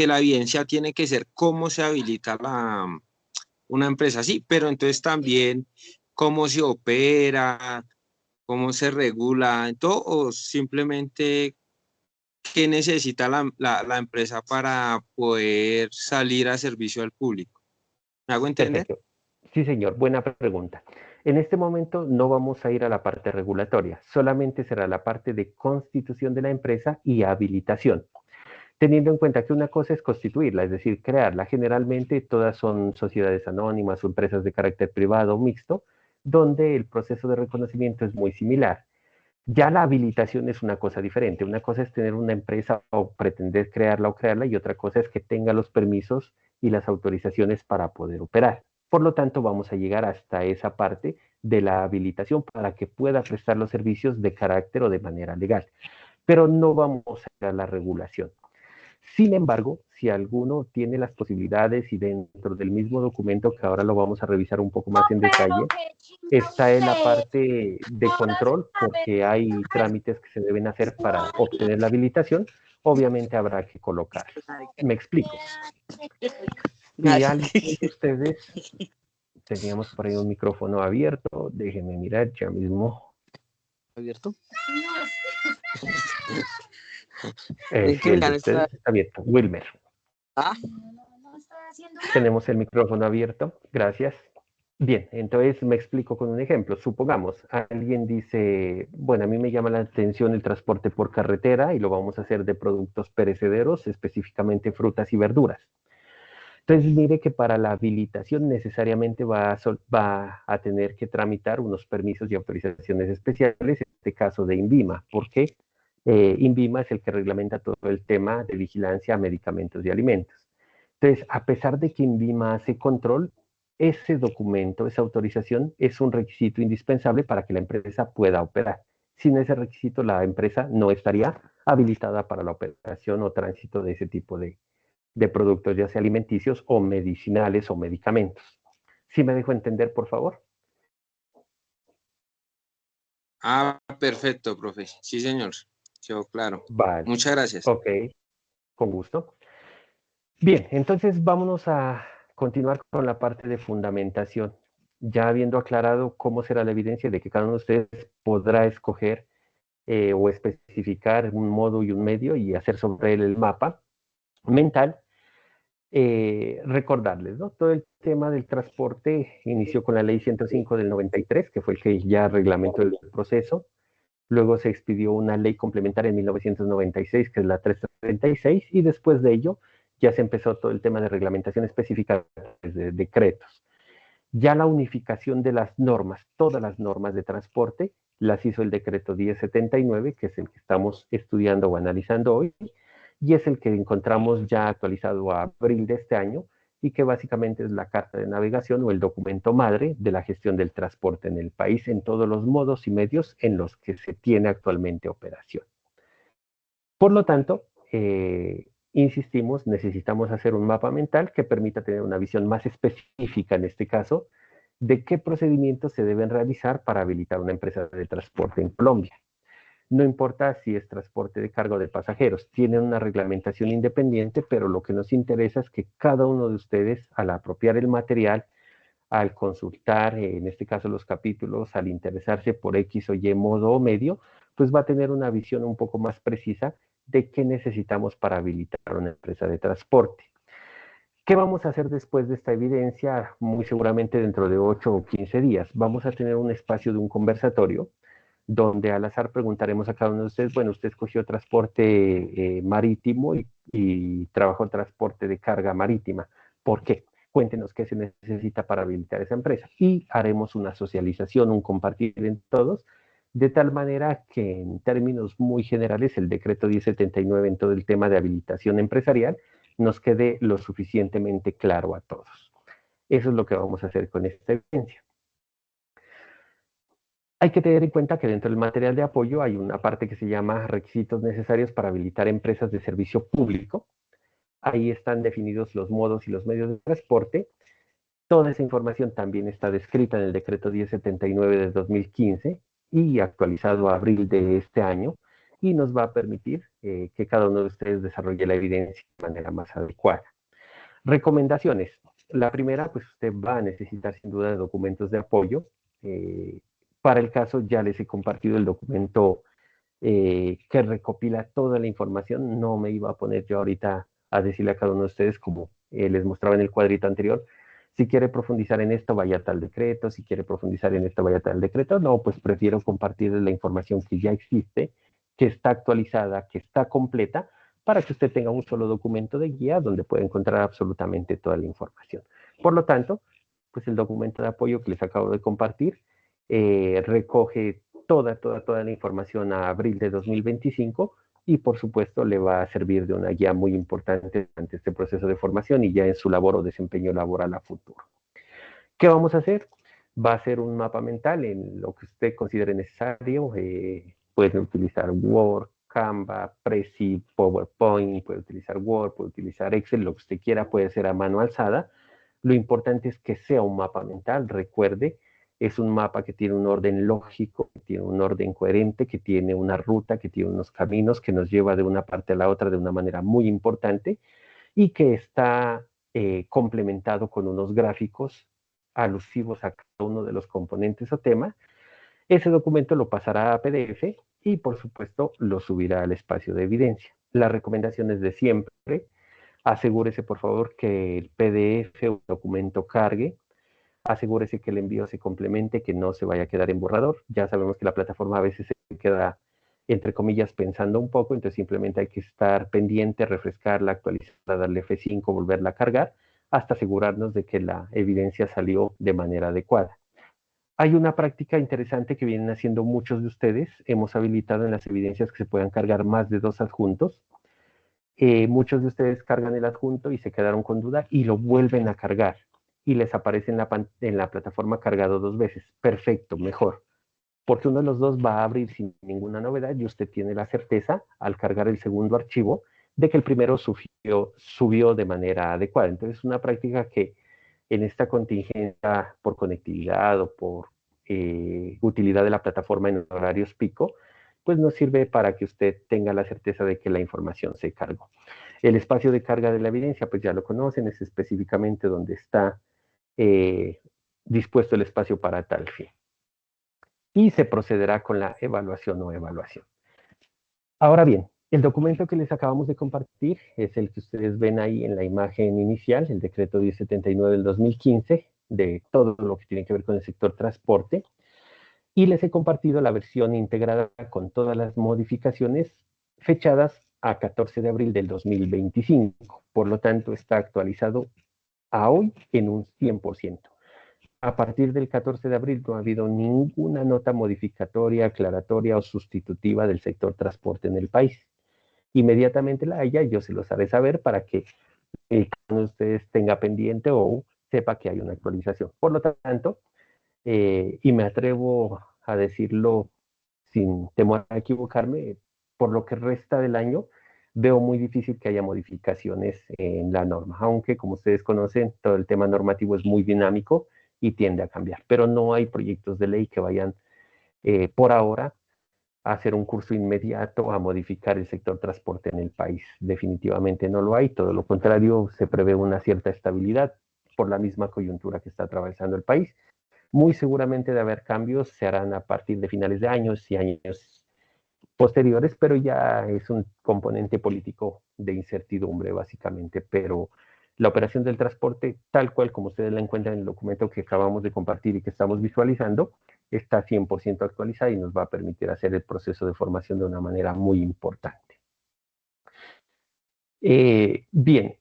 la evidencia tiene que ser cómo se habilita una empresa, sí, pero entonces también cómo se opera, cómo se regula, todo, o simplemente qué necesita la empresa para poder salir a servicio al público. ¿Me hago entender? Perfecto. Sí, señor. Buena pregunta. En este momento no vamos a ir a la parte regulatoria, solamente será la parte de constitución de la empresa y habilitación. Teniendo en cuenta que una cosa es constituirla, es decir, crearla. Generalmente todas son sociedades anónimas o empresas de carácter privado o mixto, donde el proceso de reconocimiento es muy similar. Ya la habilitación es una cosa diferente. Una cosa es tener una empresa o pretender crearla o crearla y otra cosa es que tenga los permisos y las autorizaciones para poder operar. Por lo tanto, vamos a llegar hasta esa parte de la habilitación para que pueda prestar los servicios de carácter o de manera legal. Pero no vamos a ir a la regulación. Sin embargo, si alguno tiene las posibilidades y dentro del mismo documento, que ahora lo vamos a revisar un poco más en detalle, está en la parte de control, porque hay trámites que se deben hacer para obtener la habilitación, obviamente habrá que colocarlos. Me explico. Si alguien de ustedes, teníamos por ahí un micrófono abierto, déjenme mirar ya mismo. ¿Abierto? Sí, el de ustedes está abierto. Wilmer. Ah, Tenemos el micrófono abierto, gracias. Bien, entonces me explico con un ejemplo. Supongamos, alguien dice, bueno, a mí me llama la atención el transporte por carretera y lo vamos a hacer de productos perecederos, específicamente frutas y verduras. Entonces, mire que para la habilitación necesariamente va a tener que tramitar unos permisos y autorizaciones especiales, en este caso de INVIMA, porque INVIMA es el que reglamenta todo el tema de vigilancia a medicamentos y alimentos. Entonces, a pesar de que INVIMA hace control, ese documento, esa autorización, es un requisito indispensable para que la empresa pueda operar. Sin ese requisito, la empresa no estaría habilitada para la operación o tránsito de ese tipo de productos, ya sea alimenticios o medicinales o medicamentos. ¿Sí me dejo entender, por favor? perfecto, profe. Sí, señor. Quedó claro. Vale. Muchas gracias. Ok, con gusto. Bien, entonces vámonos a continuar con la parte de fundamentación. Ya habiendo aclarado cómo será la evidencia de que cada uno de ustedes podrá escoger o especificar un modo y un medio y hacer sobre él el mapa mental, recordarles, ¿no? Todo el tema del transporte inició con la ley 105 del 93, que fue el que ya reglamentó el proceso. Luego se expidió una ley complementaria en 1996, que es la 336, y después de ello ya se empezó todo el tema de reglamentación específica de decretos. Ya la unificación de las normas, todas las normas de transporte, las hizo el decreto 1079, que es el que estamos estudiando o analizando hoy, y es el que encontramos ya actualizado a abril de este año, y que básicamente es la carta de navegación o el documento madre de la gestión del transporte en el país en todos los modos y medios en los que se tiene actualmente operación. Por lo tanto, insistimos, necesitamos hacer un mapa mental que permita tener una visión más específica en este caso de qué procedimientos se deben realizar para habilitar una empresa de transporte en Colombia. No importa si es transporte de carga o de pasajeros, tienen una reglamentación independiente, pero lo que nos interesa es que cada uno de ustedes, al apropiar el material, al consultar, en este caso los capítulos, al interesarse por X o Y modo o medio, pues va a tener una visión un poco más precisa de qué necesitamos para habilitar una empresa de transporte. ¿Qué vamos a hacer después de esta evidencia? Muy seguramente dentro de 8 o 15 días. Vamos a tener un espacio de un conversatorio donde al azar preguntaremos a cada uno de ustedes, bueno, usted escogió transporte marítimo y trabajó en transporte de carga marítima. ¿Por qué? Cuéntenos qué se necesita para habilitar esa empresa. Y haremos una socialización, un compartir en todos, de tal manera que en términos muy generales el decreto 1079 en todo el tema de habilitación empresarial nos quede lo suficientemente claro a todos. Eso es lo que vamos a hacer con esta evidencia. Hay que tener en cuenta que dentro del material de apoyo hay una parte que se llama requisitos necesarios para habilitar empresas de servicio público. Ahí están definidos los modos y los medios de transporte. Toda esa información también está descrita en el decreto 1079 de 2015 y actualizado a abril de este año, y nos va a permitir que cada uno de ustedes desarrolle la evidencia de manera más adecuada. Recomendaciones. La primera, pues usted va a necesitar sin duda de documentos de apoyo. Para el caso ya les he compartido el documento que recopila toda la información. No me iba a poner yo ahorita a decirle a cada uno de ustedes, como les mostraba en el cuadrito anterior, si quiere profundizar en esto, vaya a tal decreto, si quiere profundizar en esto, vaya a tal decreto. No, pues prefiero compartir la información que ya existe, que está actualizada, que está completa, para que usted tenga un solo documento de guía donde pueda encontrar absolutamente toda la información. Por lo tanto, pues el documento de apoyo que les acabo de compartir recoge toda la información a abril de 2025 y por supuesto le va a servir de una guía muy importante durante este proceso de formación y ya en su labor o desempeño laboral a futuro. ¿Qué vamos a hacer? Va a ser un mapa mental en lo que usted considere necesario. Pueden utilizar Word, Canva, Prezi, PowerPoint, puede utilizar Word, puede utilizar Excel, lo que usted quiera, puede ser a mano alzada. Lo importante es que sea un mapa mental, recuerde, es un mapa que tiene un orden lógico, que tiene un orden coherente, que tiene una ruta, que tiene unos caminos, que nos lleva de una parte a la otra de una manera muy importante y que está complementado con unos gráficos alusivos a cada uno de los componentes o temas. Ese documento lo pasará a PDF y por supuesto lo subirá al espacio de evidencia. Las recomendaciones de siempre: asegúrese por favor que el PDF o el documento cargue, asegúrese que el envío se complemente, que no se vaya a quedar en borrador. Ya sabemos que la plataforma a veces se queda, entre comillas, pensando un poco, entonces simplemente hay que estar pendiente, refrescarla, actualizarla, darle F5, volverla a cargar, hasta asegurarnos de que la evidencia salió de manera adecuada. Hay una práctica interesante que vienen haciendo muchos de ustedes. Hemos habilitado en las evidencias que se puedan cargar más de 2 adjuntos. Muchos de ustedes cargan el adjunto y se quedaron con duda y lo vuelven a cargar y les aparece en la plataforma cargado 2 veces. Perfecto, mejor. Porque uno de los dos va a abrir sin ninguna novedad y usted tiene la certeza, al cargar el segundo archivo, de que el primero subió de manera adecuada. Entonces, es una práctica que en esta contingencia por conectividad o por utilidad de la plataforma en horarios pico, pues nos sirve para que usted tenga la certeza de que la información se cargó. El espacio de carga de la evidencia, pues ya lo conocen, es específicamente donde está dispuesto el espacio para tal fin. Y se procederá con la evaluación o evaluación. Ahora bien, el documento que les acabamos de compartir es el que ustedes ven ahí en la imagen inicial, el decreto 1079 del 2015, de todo lo que tiene que ver con el sector transporte, y les he compartido la versión integrada con todas las modificaciones fechadas a 14 de abril del 2025. Por lo tanto, está actualizado a hoy en un 100%. A partir del 14 de abril no ha habido ninguna nota modificatoria, aclaratoria o sustitutiva del sector transporte en el país. Inmediatamente la haya, yo se los haré saber para que cada uno de ustedes tenga pendiente o sepa que hay una actualización. Por lo tanto, y me atrevo a decirlo sin temor a equivocarme, por lo que resta del año, veo muy difícil que haya modificaciones en la norma, aunque como ustedes conocen, todo el tema normativo es muy dinámico y tiende a cambiar, pero no hay proyectos de ley que vayan por ahora a hacer un curso inmediato a modificar el sector transporte en el país. Definitivamente no lo hay, todo lo contrario, se prevé una cierta estabilidad por la misma coyuntura que está atravesando el país. Muy seguramente de haber cambios se harán a partir de finales de años y años posteriores, pero ya es un componente político de incertidumbre básicamente, pero la operación del transporte, tal cual como ustedes la encuentran en el documento que acabamos de compartir y que estamos visualizando, está 100% actualizada y nos va a permitir hacer el proceso de formación de una manera muy importante. Bien,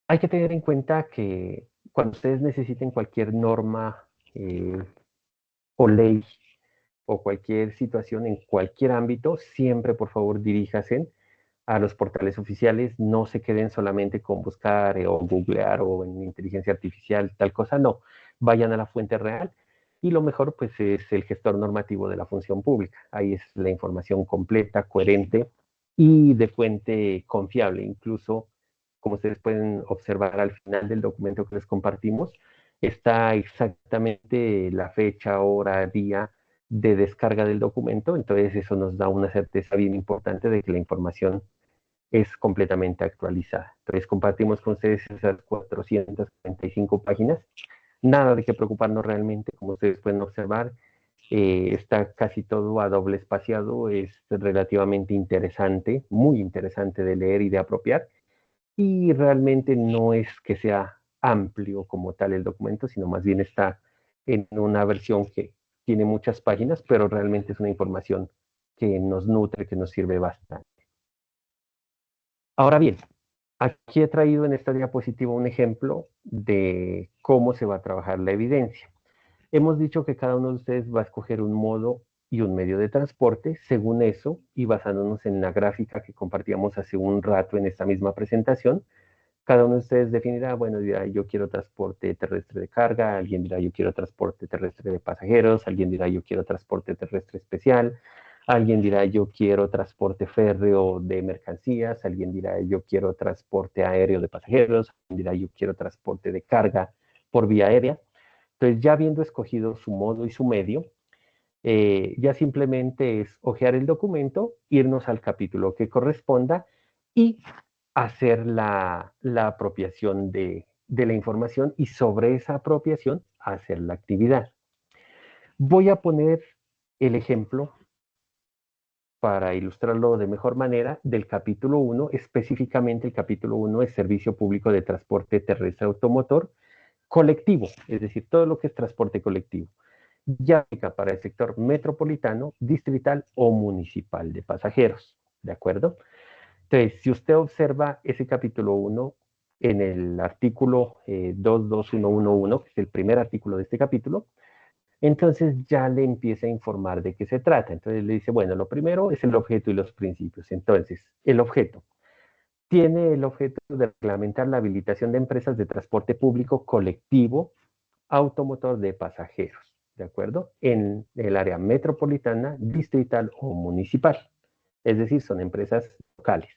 hay que tener en cuenta que cuando ustedes necesiten cualquier norma o ley o cualquier situación en cualquier ámbito, siempre por favor diríjase a los portales oficiales, no se queden solamente con buscar o googlear o en inteligencia artificial, tal cosa, no, vayan a la fuente real y lo mejor pues es el gestor normativo de la función pública, ahí es la información completa, coherente y de fuente confiable, incluso como ustedes pueden observar al final del documento que les compartimos, está exactamente la fecha, hora, día de descarga del documento, entonces eso nos da una certeza bien importante de que la información es completamente actualizada. Entonces compartimos con ustedes esas 445 páginas. Nada de qué preocuparnos realmente, como ustedes pueden observar, está casi todo a doble espaciado, es relativamente interesante, muy interesante de leer y de apropiar, y realmente no es que sea amplio como tal el documento, sino más bien está en una versión que tiene muchas páginas, pero realmente es una información que nos nutre, que nos sirve bastante. Ahora bien, aquí he traído en esta diapositiva un ejemplo de cómo se va a trabajar la evidencia. Hemos dicho que cada uno de ustedes va a escoger un modo y un medio de transporte según eso y basándonos en la gráfica que compartíamos hace un rato en esta misma presentación. Cada uno de ustedes definirá, bueno, dirá yo quiero transporte terrestre de carga, alguien dirá yo quiero transporte terrestre de pasajeros, alguien dirá yo quiero transporte terrestre especial, alguien dirá yo quiero transporte férreo de mercancías, alguien dirá yo quiero transporte aéreo de pasajeros, alguien dirá yo quiero transporte de carga por vía aérea. Entonces ya habiendo escogido su modo y su medio, ya simplemente es hojear el documento, irnos al capítulo que corresponda y hacer la apropiación de la información y sobre esa apropiación hacer la actividad. Voy a poner el ejemplo para ilustrarlo de mejor manera del capítulo 1, específicamente el capítulo 1 es Servicio Público de Transporte Terrestre Automotor colectivo, es decir, todo lo que es transporte colectivo. Ya aplica para el sector metropolitano, distrital o municipal de pasajeros, ¿de acuerdo? Entonces, si usted observa ese capítulo 1 en el artículo 22111, que es el primer artículo de este capítulo, entonces ya le empieza a informar de qué se trata. Entonces le dice, bueno, lo primero es el objeto y los principios. Entonces, el objeto tiene el objeto de reglamentar la habilitación de empresas de transporte público colectivo automotor de pasajeros, ¿de acuerdo? En el área metropolitana, distrital o municipal. Es decir, son empresas locales.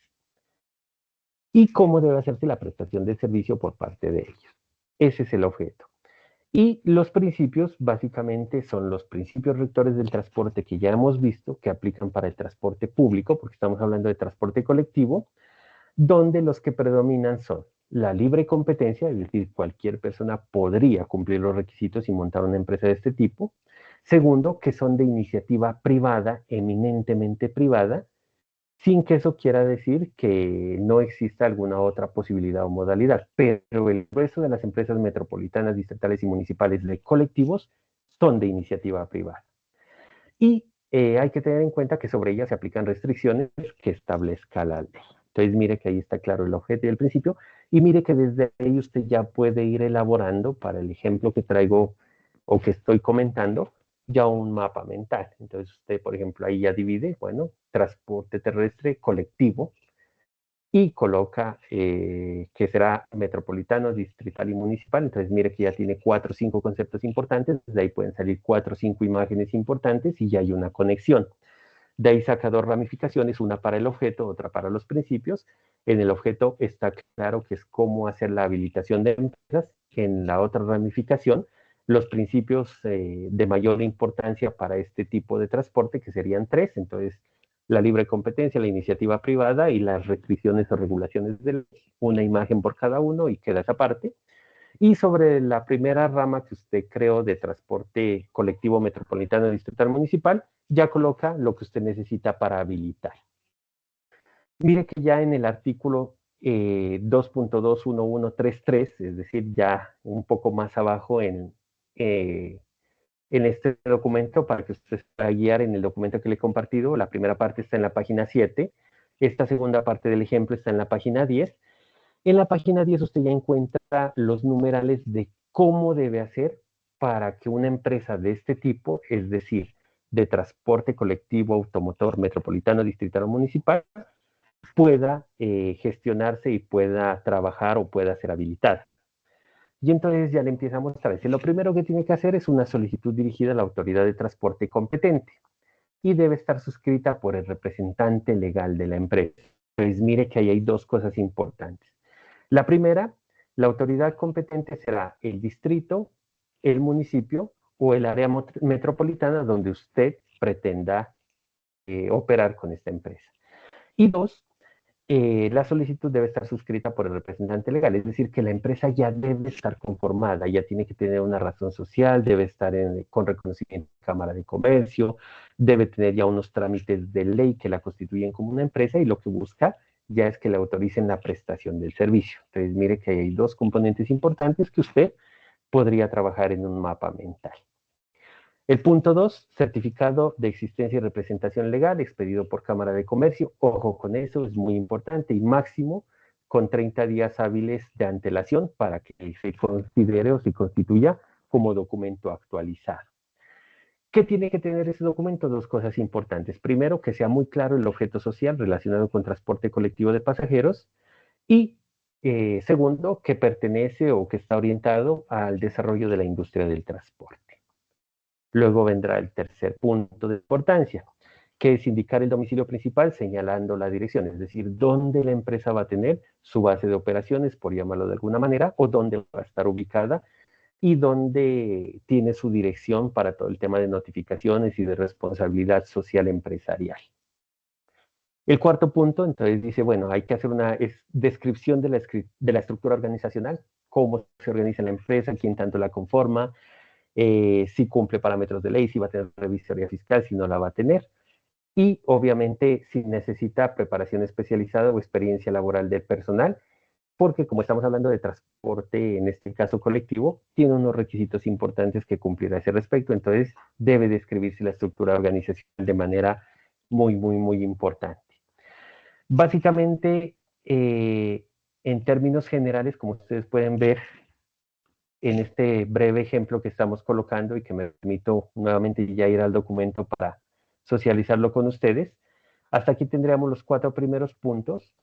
Y cómo debe hacerse la prestación de servicio por parte de ellos. Ese es el objeto. Y los principios básicamente son los principios rectores del transporte que ya hemos visto que aplican para el transporte público, porque estamos hablando de transporte colectivo, donde los que predominan son la libre competencia, es decir, cualquier persona podría cumplir los requisitos y montar una empresa de este tipo. Segundo, que son de iniciativa privada, eminentemente privada, sin que eso quiera decir que no exista alguna otra posibilidad o modalidad, pero el resto de las empresas metropolitanas, distritales y municipales de colectivos son de iniciativa privada. Y hay que tener en cuenta que sobre ellas se aplican restricciones que establezca la ley. Entonces mire que ahí está claro el objeto y el principio, y mire que desde ahí usted ya puede ir elaborando para el ejemplo que traigo o que estoy comentando, ya un mapa mental. Entonces usted, por ejemplo, ahí ya divide, bueno, transporte terrestre colectivo y coloca que será metropolitano, distrital y municipal. Entonces mire que ya tiene 4 o 5 conceptos importantes, de ahí pueden salir 4 o 5 imágenes importantes y ya hay una conexión. De ahí saca 2 ramificaciones, una para el objeto, otra para los principios. En el objeto está claro que es cómo hacer la habilitación de empresas. En la otra ramificación, los principios de mayor importancia para este tipo de transporte, que serían 3. Entonces, la libre competencia, la iniciativa privada y las restricciones o regulaciones de una imagen por cada uno y queda esa parte. Y sobre la primera rama que usted creó de transporte colectivo metropolitano distrital municipal, ya coloca lo que usted necesita para habilitar. Mire que ya en el artículo 2.21133, es decir, ya un poco más abajo en este documento, para que usted se pueda guiar en el documento que le he compartido, la primera parte está en la página 7, esta segunda parte del ejemplo está en la página 10. En la página 10 usted ya encuentra los numerales de cómo debe hacer para que una empresa de este tipo, es decir, de transporte colectivo, automotor, metropolitano, distrital o municipal, pueda gestionarse y pueda trabajar o pueda ser habilitada. Y entonces ya le empieza a mostrar. Lo primero que tiene que hacer es una solicitud dirigida a la autoridad de transporte competente y debe estar suscrita por el representante legal de la empresa. Pues mire que ahí hay dos cosas importantes. La primera, la autoridad competente será el distrito, el municipio o el área metropolitana donde usted pretenda operar con esta empresa. Y dos, la solicitud debe estar suscrita por el representante legal, es decir, que la empresa ya debe estar conformada, ya tiene que tener una razón social, debe estar con reconocimiento de Cámara de Comercio, debe tener ya unos trámites de ley que la constituyen como una empresa y lo que busca ya es que le autoricen la prestación del servicio. Entonces, mire que hay dos componentes importantes que usted podría trabajar en un mapa mental. El punto 2, certificado de existencia y representación legal expedido por Cámara de Comercio. Ojo con eso, es muy importante y máximo con 30 días hábiles de antelación para que se considere o se constituya como documento actualizado. ¿Qué tiene que tener ese documento? Dos cosas importantes. Primero, que sea muy claro el objeto social relacionado con transporte colectivo de pasajeros y segundo, que pertenece o que está orientado al desarrollo de la industria del transporte. Luego vendrá el tercer punto de importancia, que es indicar el domicilio principal señalando la dirección, es decir, dónde la empresa va a tener su base de operaciones, por llamarlo de alguna manera, o dónde va a estar ubicada y dónde tiene su dirección para todo el tema de notificaciones y de responsabilidad social empresarial. El cuarto punto, entonces, dice, bueno, hay que hacer una descripción de la estructura organizacional, cómo se organiza la empresa, quién tanto la conforma, si cumple parámetros de ley, si va a tener revisoría fiscal, si no la va a tener. Y obviamente si necesita preparación especializada o experiencia laboral del personal, porque como estamos hablando de transporte, en este caso colectivo, tiene unos requisitos importantes que cumplir a ese respecto, entonces debe describirse la estructura organizacional de manera muy, muy, muy importante. Básicamente, en términos generales, como ustedes pueden ver, en este breve ejemplo que estamos colocando y que me permito nuevamente ya ir al documento para socializarlo con ustedes, hasta aquí tendríamos los 4 primeros puntos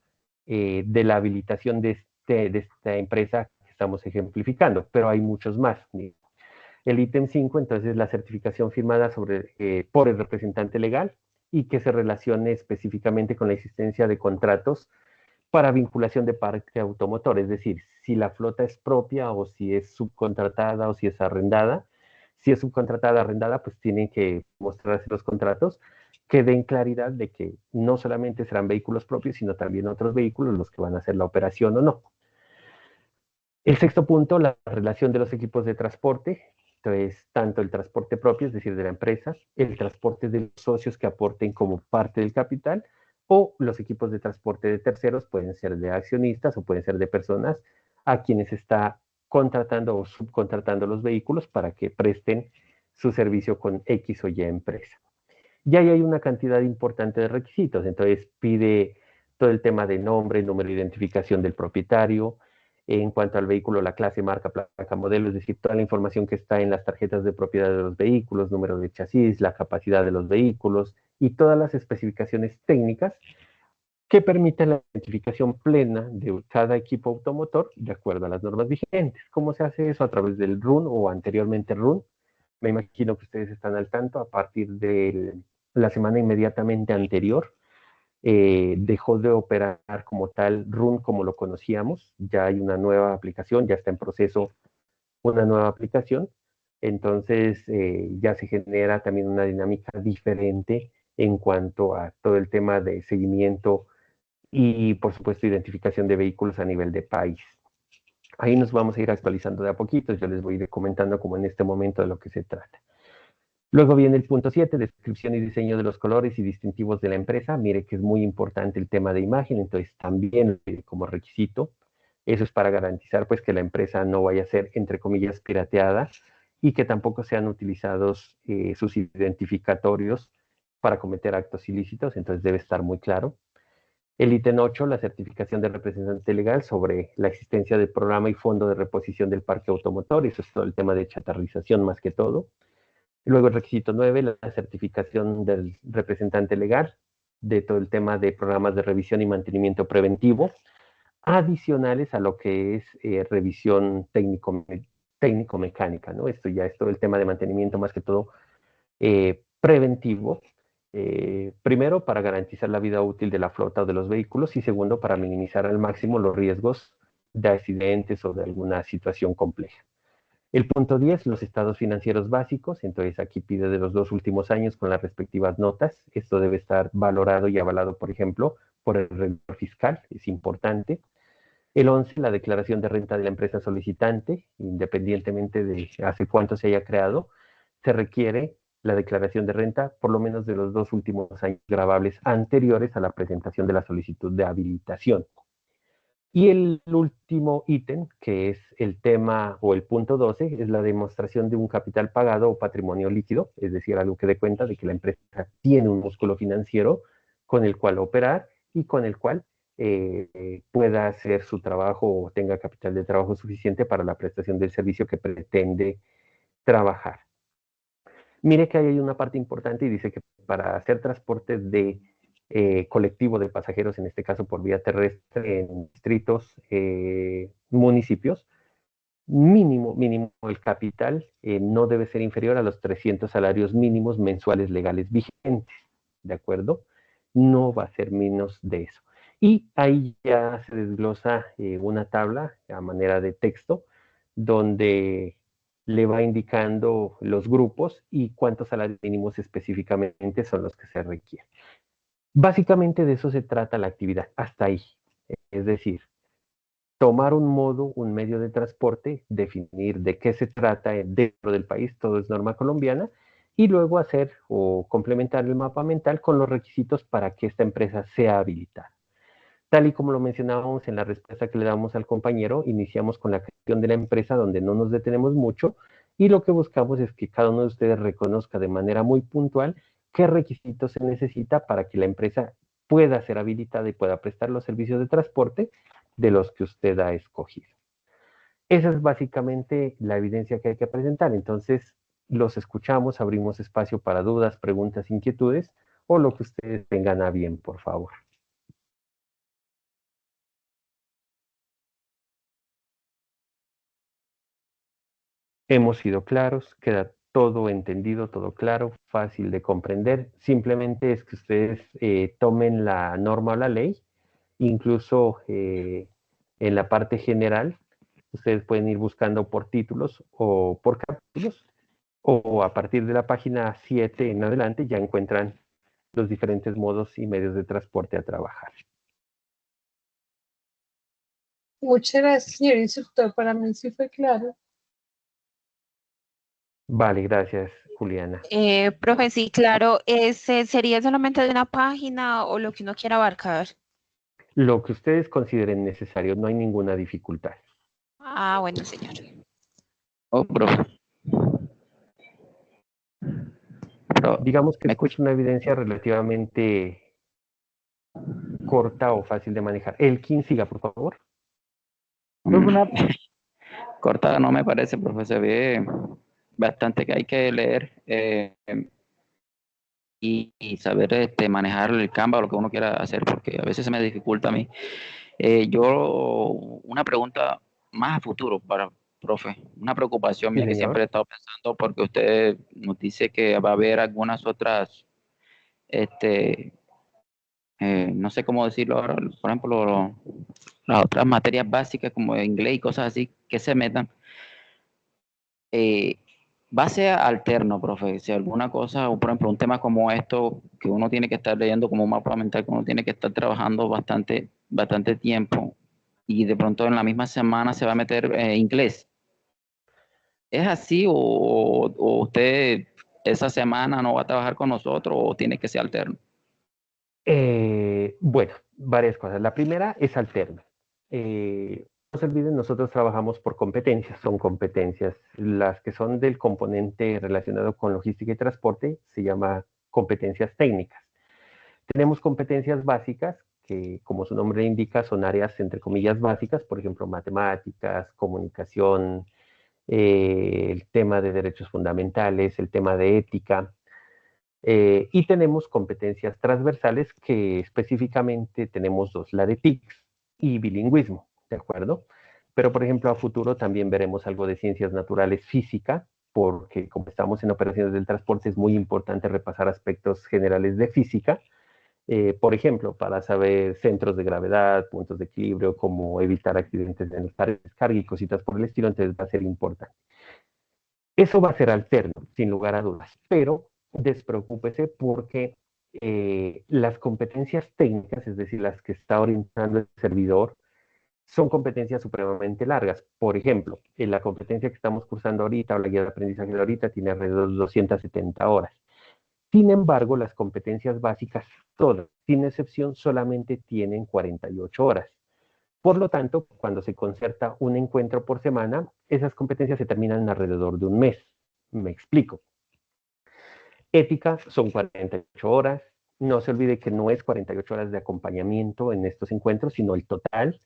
de la habilitación de esta empresa que estamos ejemplificando, pero hay muchos más. El ítem 5, entonces, la certificación firmada por el representante legal y que se relacione específicamente con la existencia de contratos para vinculación de parque automotor, es decir, si la flota es propia o si es subcontratada o si es arrendada. Si es subcontratada, arrendada, pues tienen que mostrarse los contratos que den claridad de que no solamente serán vehículos propios, sino también otros vehículos los que van a hacer la operación o no. El sexto punto, la relación de los equipos de transporte. Entonces, tanto el transporte propio, es decir, de la empresa, el transporte de los socios que aporten como parte del capital, o los equipos de transporte de terceros, pueden ser de accionistas o pueden ser de personas a quienes está contratando o subcontratando los vehículos para que presten su servicio con X o Y empresa. Y ahí hay una cantidad importante de requisitos, entonces pide todo el tema de nombre, número de identificación del propietario, en cuanto al vehículo, la clase, marca, placa, modelo, es decir, toda la información que está en las tarjetas de propiedad de los vehículos, número de chasis, la capacidad de los vehículos y todas las especificaciones técnicas que permiten la identificación plena de cada equipo automotor de acuerdo a las normas vigentes. ¿Cómo se hace eso? A través del RUN o anteriormente RUN. Me imagino que ustedes están al tanto, a partir de la semana inmediatamente anterior, dejó de operar como tal RUN como lo conocíamos, ya hay una nueva aplicación, ya está en proceso una nueva aplicación, entonces ya se genera también una dinámica diferente en cuanto a todo el tema de seguimiento y por supuesto identificación de vehículos a nivel de país. Ahí nos vamos a ir actualizando de a poquitos, yo les voy a ir comentando como en este momento de lo que se trata. Luego viene el punto 7, descripción y diseño de los colores y distintivos de la empresa. Mire que es muy importante el tema de imagen, entonces también como requisito, eso es para garantizar pues que la empresa no vaya a ser, entre comillas, pirateada y que tampoco sean utilizados sus identificatorios para cometer actos ilícitos, entonces debe estar muy claro. El ítem 8, la certificación de representante legal sobre la existencia del programa y fondo de reposición del parque automotor, eso es todo el tema de chatarrización más que todo. Luego el requisito 9, la certificación del representante legal de todo el tema de programas de revisión y mantenimiento preventivo, adicionales a lo que es revisión técnico-mecánica, ¿no? Esto ya es todo el tema de mantenimiento más que todo preventivo. Primero, para garantizar la vida útil de la flota o de los vehículos y segundo, para minimizar al máximo los riesgos de accidentes o de alguna situación compleja. El punto 10, los estados financieros básicos, entonces aquí pide de los 2 últimos años con las respectivas notas. Esto debe estar valorado y avalado, por ejemplo, por el registro fiscal, es importante. El 11, la declaración de renta de la empresa solicitante, independientemente de hace cuánto se haya creado, se requiere la declaración de renta por lo menos de los 2 últimos años grabables anteriores a la presentación de la solicitud de habilitación. Y el último ítem, que es el tema o el punto 12, es la demostración de un capital pagado o patrimonio líquido, es decir, algo que dé cuenta de que la empresa tiene un músculo financiero con el cual operar y con el cual pueda hacer su trabajo o tenga capital de trabajo suficiente para la prestación del servicio que pretende trabajar. Mire que ahí hay una parte importante y dice que para hacer transportes de colectivo de pasajeros, en este caso por vía terrestre, en distritos, municipios, mínimo el capital no debe ser inferior a los 300 salarios mínimos mensuales legales vigentes, ¿de acuerdo? No va a ser menos de eso. Y ahí ya se desglosa una tabla a manera de texto donde le va indicando los grupos y cuántos salarios mínimos específicamente son los que se requieren. Básicamente de eso se trata la actividad, hasta ahí. Es decir, tomar un modo, un medio de transporte, definir de qué se trata dentro del país, todo es norma colombiana, y luego hacer o complementar el mapa mental con los requisitos para que esta empresa sea habilitada. Tal y como lo mencionábamos en la respuesta que le damos al compañero, iniciamos con la creación de la empresa donde no nos detenemos mucho y lo que buscamos es que cada uno de ustedes reconozca de manera muy puntual qué requisitos se necesita para que la empresa pueda ser habilitada y pueda prestar los servicios de transporte de los que usted ha escogido. Esa es básicamente la evidencia que hay que presentar. Entonces, los escuchamos, abrimos espacio para dudas, preguntas, inquietudes o lo que ustedes tengan a bien, por favor. Hemos sido claros, queda todo entendido, todo claro, fácil de comprender. Simplemente es que ustedes tomen la norma o la ley, incluso en la parte general, ustedes pueden ir buscando por títulos o por capítulos, o a partir de la página 7 en adelante ya encuentran los diferentes modos y medios de transporte a trabajar. Muchas gracias, señor instructor. Para mí sí fue claro. Vale, gracias, Juliana. Profe, sí, claro, ¿ese sería solamente de una página o lo que uno quiera abarcar? Lo que ustedes consideren necesario, no hay ninguna dificultad. Ah, bueno, señor. Oh, profe. Digamos que es una evidencia relativamente corta o fácil de manejar. Elkin, siga, por favor. Corta no me parece, profe, se ve bastante que hay que leer y saber manejar el Canva o lo que uno quiera hacer, porque a veces se me dificulta a mí. Una pregunta más a futuro para profe, una preocupación Sí, mía que siempre he estado pensando, porque usted nos dice que va a haber algunas otras, no sé cómo decirlo ahora, por ejemplo, las otras materias básicas como inglés y cosas así que se metan. Va a ser alterno, profe, si alguna cosa, o por ejemplo, un tema como esto, que uno tiene que estar leyendo como un mapa mental, que uno tiene que estar trabajando bastante tiempo, y de pronto en la misma semana se va a meter inglés. ¿Es así o usted esa semana no va a trabajar con nosotros o tiene que ser alterno? Bueno, varias cosas. La primera es alterno. No se olviden, nosotros trabajamos por competencias. Son competencias. Las que son del componente relacionado con logística y transporte se llama competencias técnicas. Tenemos competencias básicas que, como su nombre indica, son áreas entre comillas básicas, por ejemplo, matemáticas, comunicación, el tema de derechos fundamentales, el tema de ética. Y tenemos competencias transversales que específicamente tenemos dos, la de TICS y bilingüismo, ¿de acuerdo? Pero, por ejemplo, a futuro también veremos algo de ciencias naturales física, porque como estamos en operaciones del transporte es muy importante repasar aspectos generales de física, por ejemplo, para saber centros de gravedad, puntos de equilibrio, cómo evitar accidentes de descarga y cositas por el estilo, entonces va a ser importante. Eso va a ser alterno, sin lugar a dudas, pero despreocúpese porque las competencias técnicas, es decir, las que está orientando el servidor, son competencias supremamente largas. Por ejemplo, en la competencia que estamos cursando ahorita, o la guía de aprendizaje de ahorita, tiene alrededor de 270 horas. Sin embargo, las competencias básicas, todas, sin excepción, solamente tienen 48 horas. Por lo tanto, cuando se concerta un encuentro por semana, esas competencias se terminan en alrededor de un mes. Me explico. Ética son 48 horas. No se olvide que no es 48 horas de acompañamiento en estos encuentros, sino el total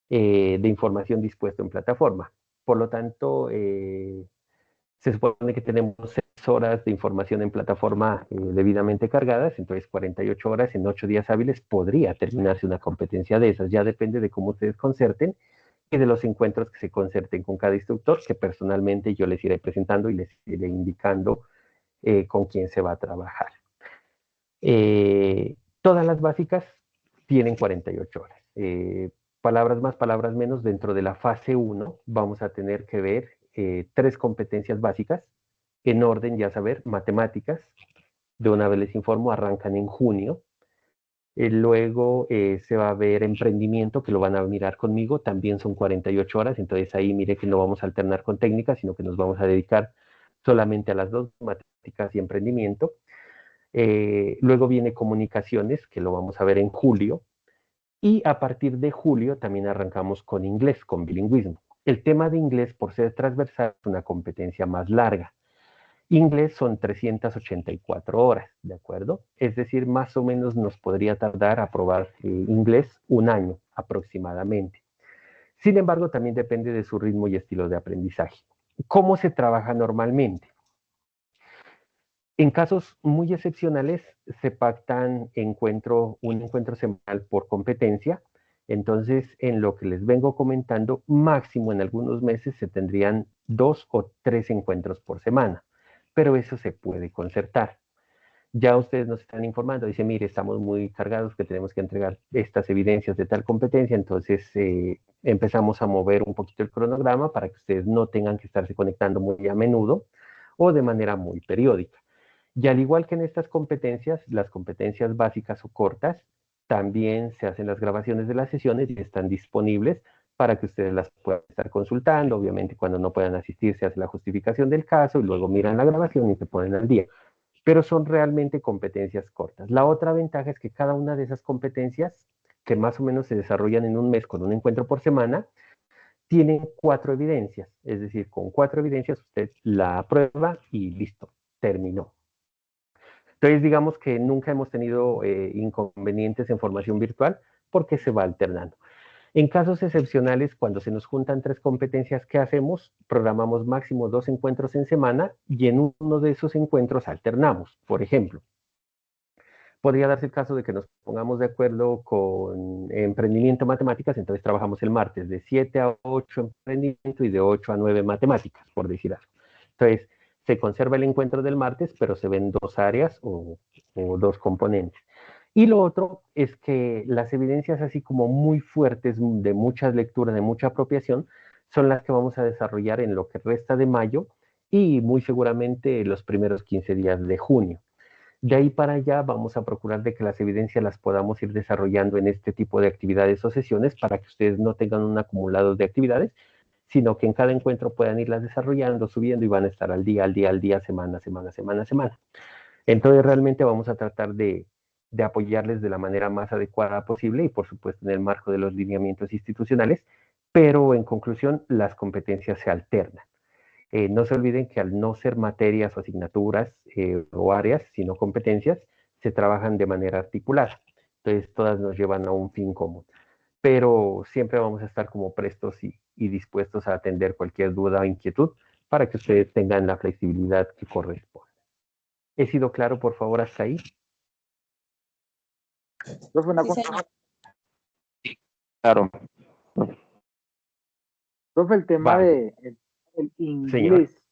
de información dispuesto en plataforma. Por lo tanto, se supone que tenemos 6 horas de información en plataforma debidamente cargadas, entonces 48 horas en 8 días hábiles podría terminarse una competencia de esas. Ya depende de cómo ustedes concerten y de los encuentros que se concerten con cada instructor, que personalmente yo les iré presentando y les iré indicando con quién se va a trabajar. Todas las básicas tienen 48 horas. Palabras más, palabras menos, dentro de la fase 1 vamos a tener que ver 3 competencias básicas, en orden, ya saber, matemáticas, de una vez les informo, arrancan en junio. Luego se va a ver emprendimiento, que lo van a mirar conmigo, también son 48 horas, entonces ahí mire que no vamos a alternar con técnicas, sino que nos vamos a dedicar solamente a las dos, matemáticas y emprendimiento. Luego viene comunicaciones, que lo vamos a ver en julio, y a partir de julio también arrancamos con inglés, con bilingüismo. El tema de inglés, por ser transversal, es una competencia más larga. Inglés son 384 horas, ¿de acuerdo? Es decir, más o menos nos podría tardar aprobar inglés un año aproximadamente. Sin embargo, también depende de su ritmo y estilo de aprendizaje. ¿Cómo se trabaja normalmente? En casos muy excepcionales se pactan un encuentro semanal por competencia. Entonces, en lo que les vengo comentando, máximo en algunos meses se tendrían 2 o 3 encuentros por semana, pero eso se puede concertar. Ya ustedes nos están informando, dice, mire, estamos muy cargados que tenemos que entregar estas evidencias de tal competencia, entonces empezamos a mover un poquito el cronograma para que ustedes no tengan que estarse conectando muy a menudo o de manera muy periódica. Y al igual que en estas competencias, las competencias básicas o cortas, también se hacen las grabaciones de las sesiones y están disponibles para que ustedes las puedan estar consultando. Obviamente, cuando no puedan asistir, se hace la justificación del caso y luego miran la grabación y se ponen al día. Pero son realmente competencias cortas. La otra ventaja es que cada una de esas competencias, que más o menos se desarrollan en un mes con un encuentro por semana, tienen 4 evidencias. Es decir, con 4 evidencias usted la aprueba y listo, terminó. Entonces, digamos que nunca hemos tenido inconvenientes en formación virtual porque se va alternando. En casos excepcionales, cuando se nos juntan 3 competencias, ¿qué hacemos? Programamos máximo 2 encuentros en semana y en uno de esos encuentros alternamos. Por ejemplo, podría darse el caso de que nos pongamos de acuerdo con emprendimiento matemáticas, entonces trabajamos el martes de 7 a 8 emprendimiento y de 8 a 9 matemáticas, por decir algo. Entonces, se conserva el encuentro del martes, pero se ven 2 áreas o 2 componentes. Y lo otro es que las evidencias así como muy fuertes, de muchas lecturas, de mucha apropiación, son las que vamos a desarrollar en lo que resta de mayo y muy seguramente los primeros 15 días de junio. De ahí para allá vamos a procurar de que las evidencias las podamos ir desarrollando en este tipo de actividades o sesiones para que ustedes no tengan un acumulado de actividades, sino que en cada encuentro puedan irlas desarrollando, subiendo y van a estar al día, semana, semana, semana, semana. Entonces realmente vamos a tratar de apoyarles de la manera más adecuada posible y por supuesto en el marco de los lineamientos institucionales, pero en conclusión las competencias se alternan. No se olviden que al no ser materias o asignaturas o áreas, sino competencias, se trabajan de manera articulada. Entonces todas nos llevan a un fin común. Pero siempre vamos a estar como prestos y dispuestos a atender cualquier duda o inquietud para que ustedes tengan la flexibilidad que corresponde. ¿He sido claro, por favor, hasta ahí? Profe, una Sí, cosa. señor. Claro. Profe, el tema Vale. de el Señor. inglés,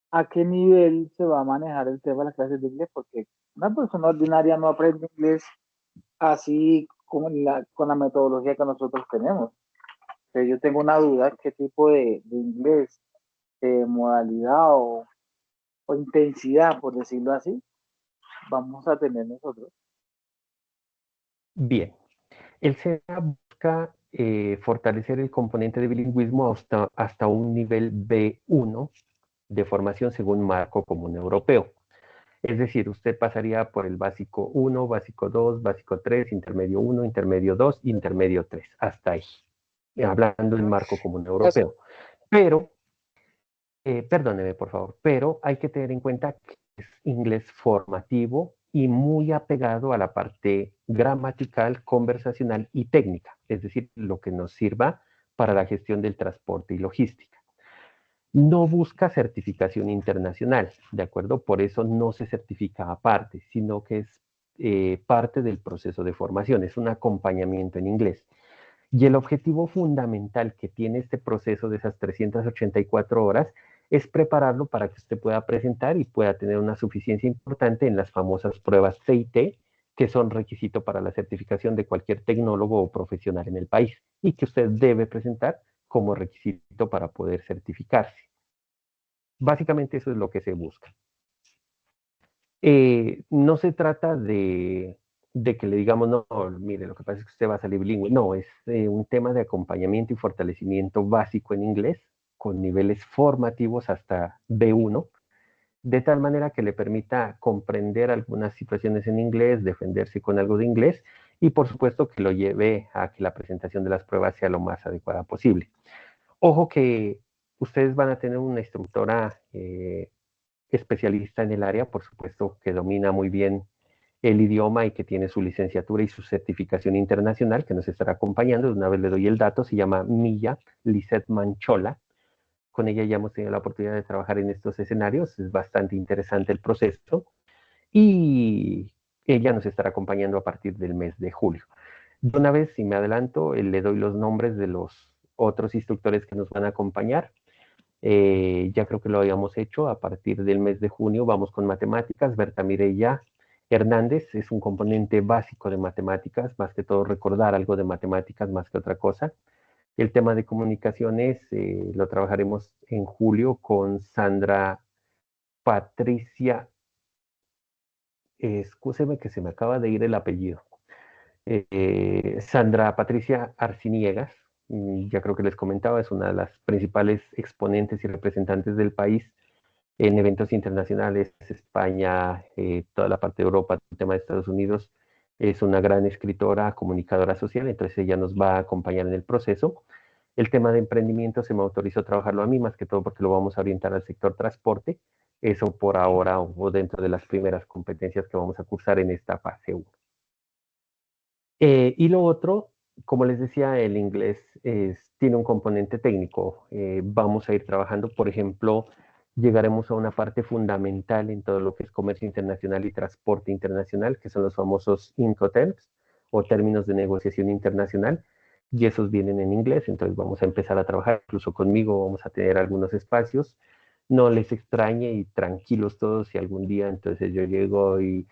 ¿a qué nivel se va a manejar el tema de las clases de inglés? Porque una persona ordinaria no aprende inglés así con la metodología que nosotros tenemos. Entonces, yo tengo una duda, ¿qué tipo de inglés, modalidad o intensidad, por decirlo así, vamos a tener nosotros? Bien. El SENA busca fortalecer el componente de bilingüismo hasta un nivel B1 de formación según marco común europeo. Es decir, usted pasaría por el básico 1, básico 2, básico 3, intermedio 1, intermedio 2, intermedio 3, hasta ahí, hablando del marco común europeo. Pero, perdóneme por favor, pero hay que tener en cuenta que es inglés formativo y muy apegado a la parte gramatical, conversacional y técnica, es decir, lo que nos sirva para la gestión del transporte y logística. No busca certificación internacional, ¿de acuerdo? Por eso no se certifica aparte, sino que es parte del proceso de formación, es un acompañamiento en inglés. Y el objetivo fundamental que tiene este proceso de esas 384 horas es prepararlo para que usted pueda presentar y pueda tener una suficiencia importante en las famosas pruebas CIT, que son requisito para la certificación de cualquier tecnólogo o profesional en el país y que usted debe presentar como requisito para poder certificarse. Básicamente eso es lo que se busca. No se trata de que le digamos, no, mire, lo que pasa es que usted va a salir bilingüe. No, es un tema de acompañamiento y fortalecimiento básico en inglés, con niveles formativos hasta B1, de tal manera que le permita comprender algunas situaciones en inglés, defenderse con algo de inglés y por supuesto que lo lleve a que la presentación de las pruebas sea lo más adecuada posible. Ojo que ustedes van a tener una instructora especialista en el área, por supuesto que domina muy bien el idioma y que tiene su licenciatura y su certificación internacional, que nos estará acompañando. De una vez le doy el dato, se llama Milla Lisset Manchola. Con ella ya hemos tenido la oportunidad de trabajar en estos escenarios, es bastante interesante el proceso y ella nos estará acompañando a partir del mes de julio. De una vez, si me adelanto, le doy los nombres de los otros instructores que nos van a acompañar. Ya creo que lo habíamos hecho a partir del mes de junio. Vamos con matemáticas. Berta Mireya Hernández es un componente básico de matemáticas, más que todo recordar algo de matemáticas más que otra cosa. El tema de comunicaciones lo trabajaremos en julio con Sandra Patricia. Excúseme que se me acaba de ir el apellido. Sandra Patricia Arciniegas, ya creo que les comentaba, es una de las principales exponentes y representantes del país en eventos internacionales, España, toda la parte de Europa, el tema de Estados Unidos. Es una gran escritora, comunicadora social, entonces ella nos va a acompañar en el proceso. El tema de emprendimiento se me autorizó trabajarlo a mí, más que todo porque lo vamos a orientar al sector transporte. Eso por ahora o dentro de las primeras competencias que vamos a cursar en esta fase 1. Y lo otro, como les decía, el inglés tiene un componente técnico. Vamos a ir trabajando, por ejemplo, llegaremos a una parte fundamental en todo lo que es comercio internacional y transporte internacional, que son los famosos Incoterms o términos de negociación internacional, y esos vienen en inglés, entonces vamos a empezar a trabajar, incluso conmigo vamos a tener algunos espacios. No les extrañe y tranquilos todos si algún día entonces yo llego y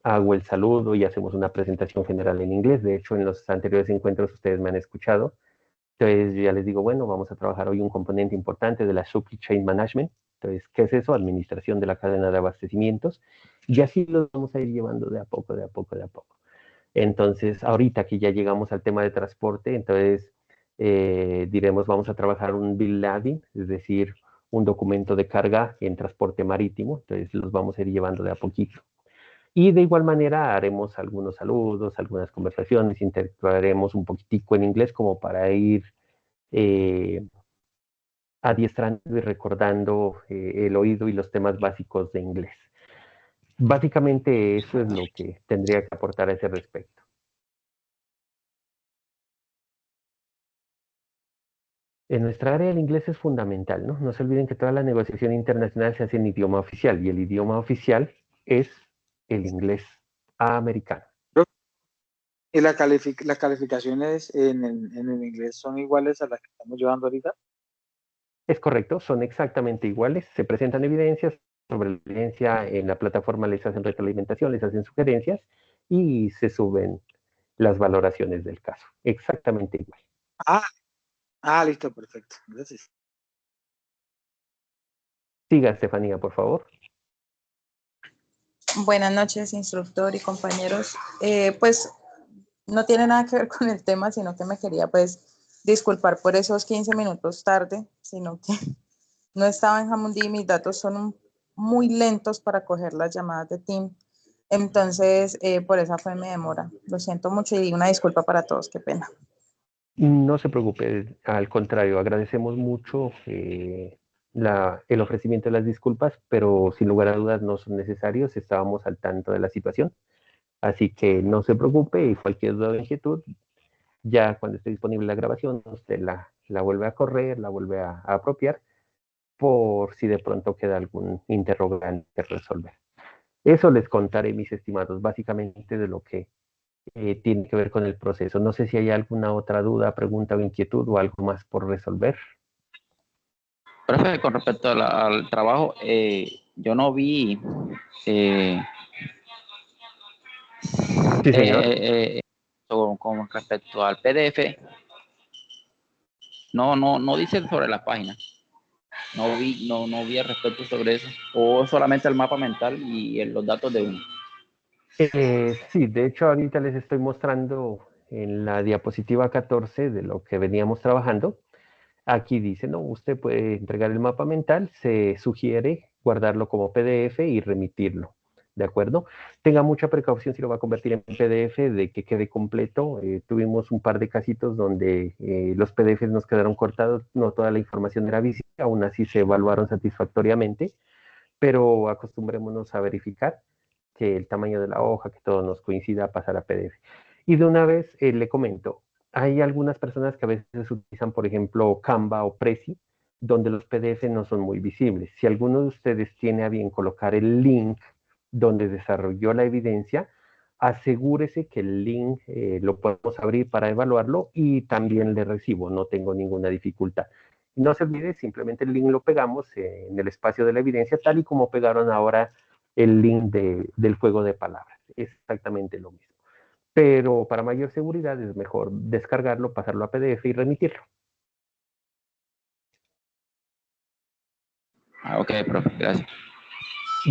hago el saludo y hacemos una presentación general en inglés. De hecho, en los anteriores encuentros ustedes me han escuchado. Entonces, yo ya les digo, bueno, vamos a trabajar hoy un componente importante de la Supply Chain Management, Entonces, ¿qué es eso? Administración de la cadena de abastecimientos. Y así lo vamos a ir llevando de a poco, de a poco, de a poco. Entonces, ahorita que ya llegamos al tema de transporte, entonces diremos, vamos a trabajar un bill lading, es decir, un documento de carga en transporte marítimo. Entonces, los vamos a ir llevando de a poquito. Y de igual manera haremos algunos saludos, algunas conversaciones, interactuaremos un poquitico en inglés como para ir adiestrando y recordando el oído y los temas básicos de inglés. Básicamente eso es lo que tendría que aportar a ese respecto. En nuestra área el inglés es fundamental, ¿no? No se olviden que toda la negociación internacional se hace en idioma oficial y el idioma oficial es el inglés americano. ¿Y las calificaciones en el inglés son iguales a las que estamos llevando ahorita? Es correcto, son exactamente iguales. Se presentan evidencias, sobre la evidencia en la plataforma les hacen retroalimentación, les hacen sugerencias y se suben las valoraciones del caso. Exactamente igual. Listo, perfecto. Gracias. Siga, Estefanía, por favor. Buenas noches, instructor y compañeros. Pues no tiene nada que ver con el tema, sino que me quería pues disculpar por esos 15 minutos tarde, sino que no estaba en Jamundí, mis datos son muy lentos para coger las llamadas de Team. Entonces, por esa fue mi demora. Lo siento mucho y una disculpa para todos, qué pena. No se preocupe, al contrario, agradecemos mucho el ofrecimiento de las disculpas, pero sin lugar a dudas no son necesarios, estábamos al tanto de la situación, así que no se preocupe y cualquier duda o inquietud, ya cuando esté disponible la grabación, usted la vuelve a correr, la vuelve a apropiar, por si de pronto queda algún interrogante que resolver. Eso les contaré, mis estimados, básicamente de lo que tiene que ver con el proceso. No sé si hay alguna otra duda, pregunta o inquietud o algo más por resolver. Profe, con respecto al trabajo, yo no vi Sí, señor. con respecto al PDF, no dice sobre la página. No vi al respecto sobre eso. O solamente el mapa mental y los datos de uno. Sí, de hecho ahorita les estoy mostrando en la diapositiva 14 de lo que veníamos trabajando. Aquí dice, no, usted puede entregar el mapa mental, se sugiere guardarlo como PDF y remitirlo, ¿de acuerdo? Tenga mucha precaución si lo va a convertir en PDF de que quede completo. Tuvimos un par de casitos donde los PDFs nos quedaron cortados, no toda la información era visible, aún así se evaluaron satisfactoriamente, pero acostumbrémonos a verificar que el tamaño de la hoja, que todo nos coincida a pasar a PDF. Y de una vez le comento, hay algunas personas que a veces utilizan, por ejemplo, Canva o Prezi, donde los PDF no son muy visibles. Si alguno de ustedes tiene a bien colocar el link donde desarrolló la evidencia, asegúrese que el link lo podemos abrir para evaluarlo y también le recibo, no tengo ninguna dificultad. No se olvide, simplemente el link lo pegamos en el espacio de la evidencia, tal y como pegaron ahora el link del juego de palabras. Es exactamente lo mismo. Pero para mayor seguridad es mejor descargarlo, pasarlo a PDF y remitirlo. Ok, profe, gracias.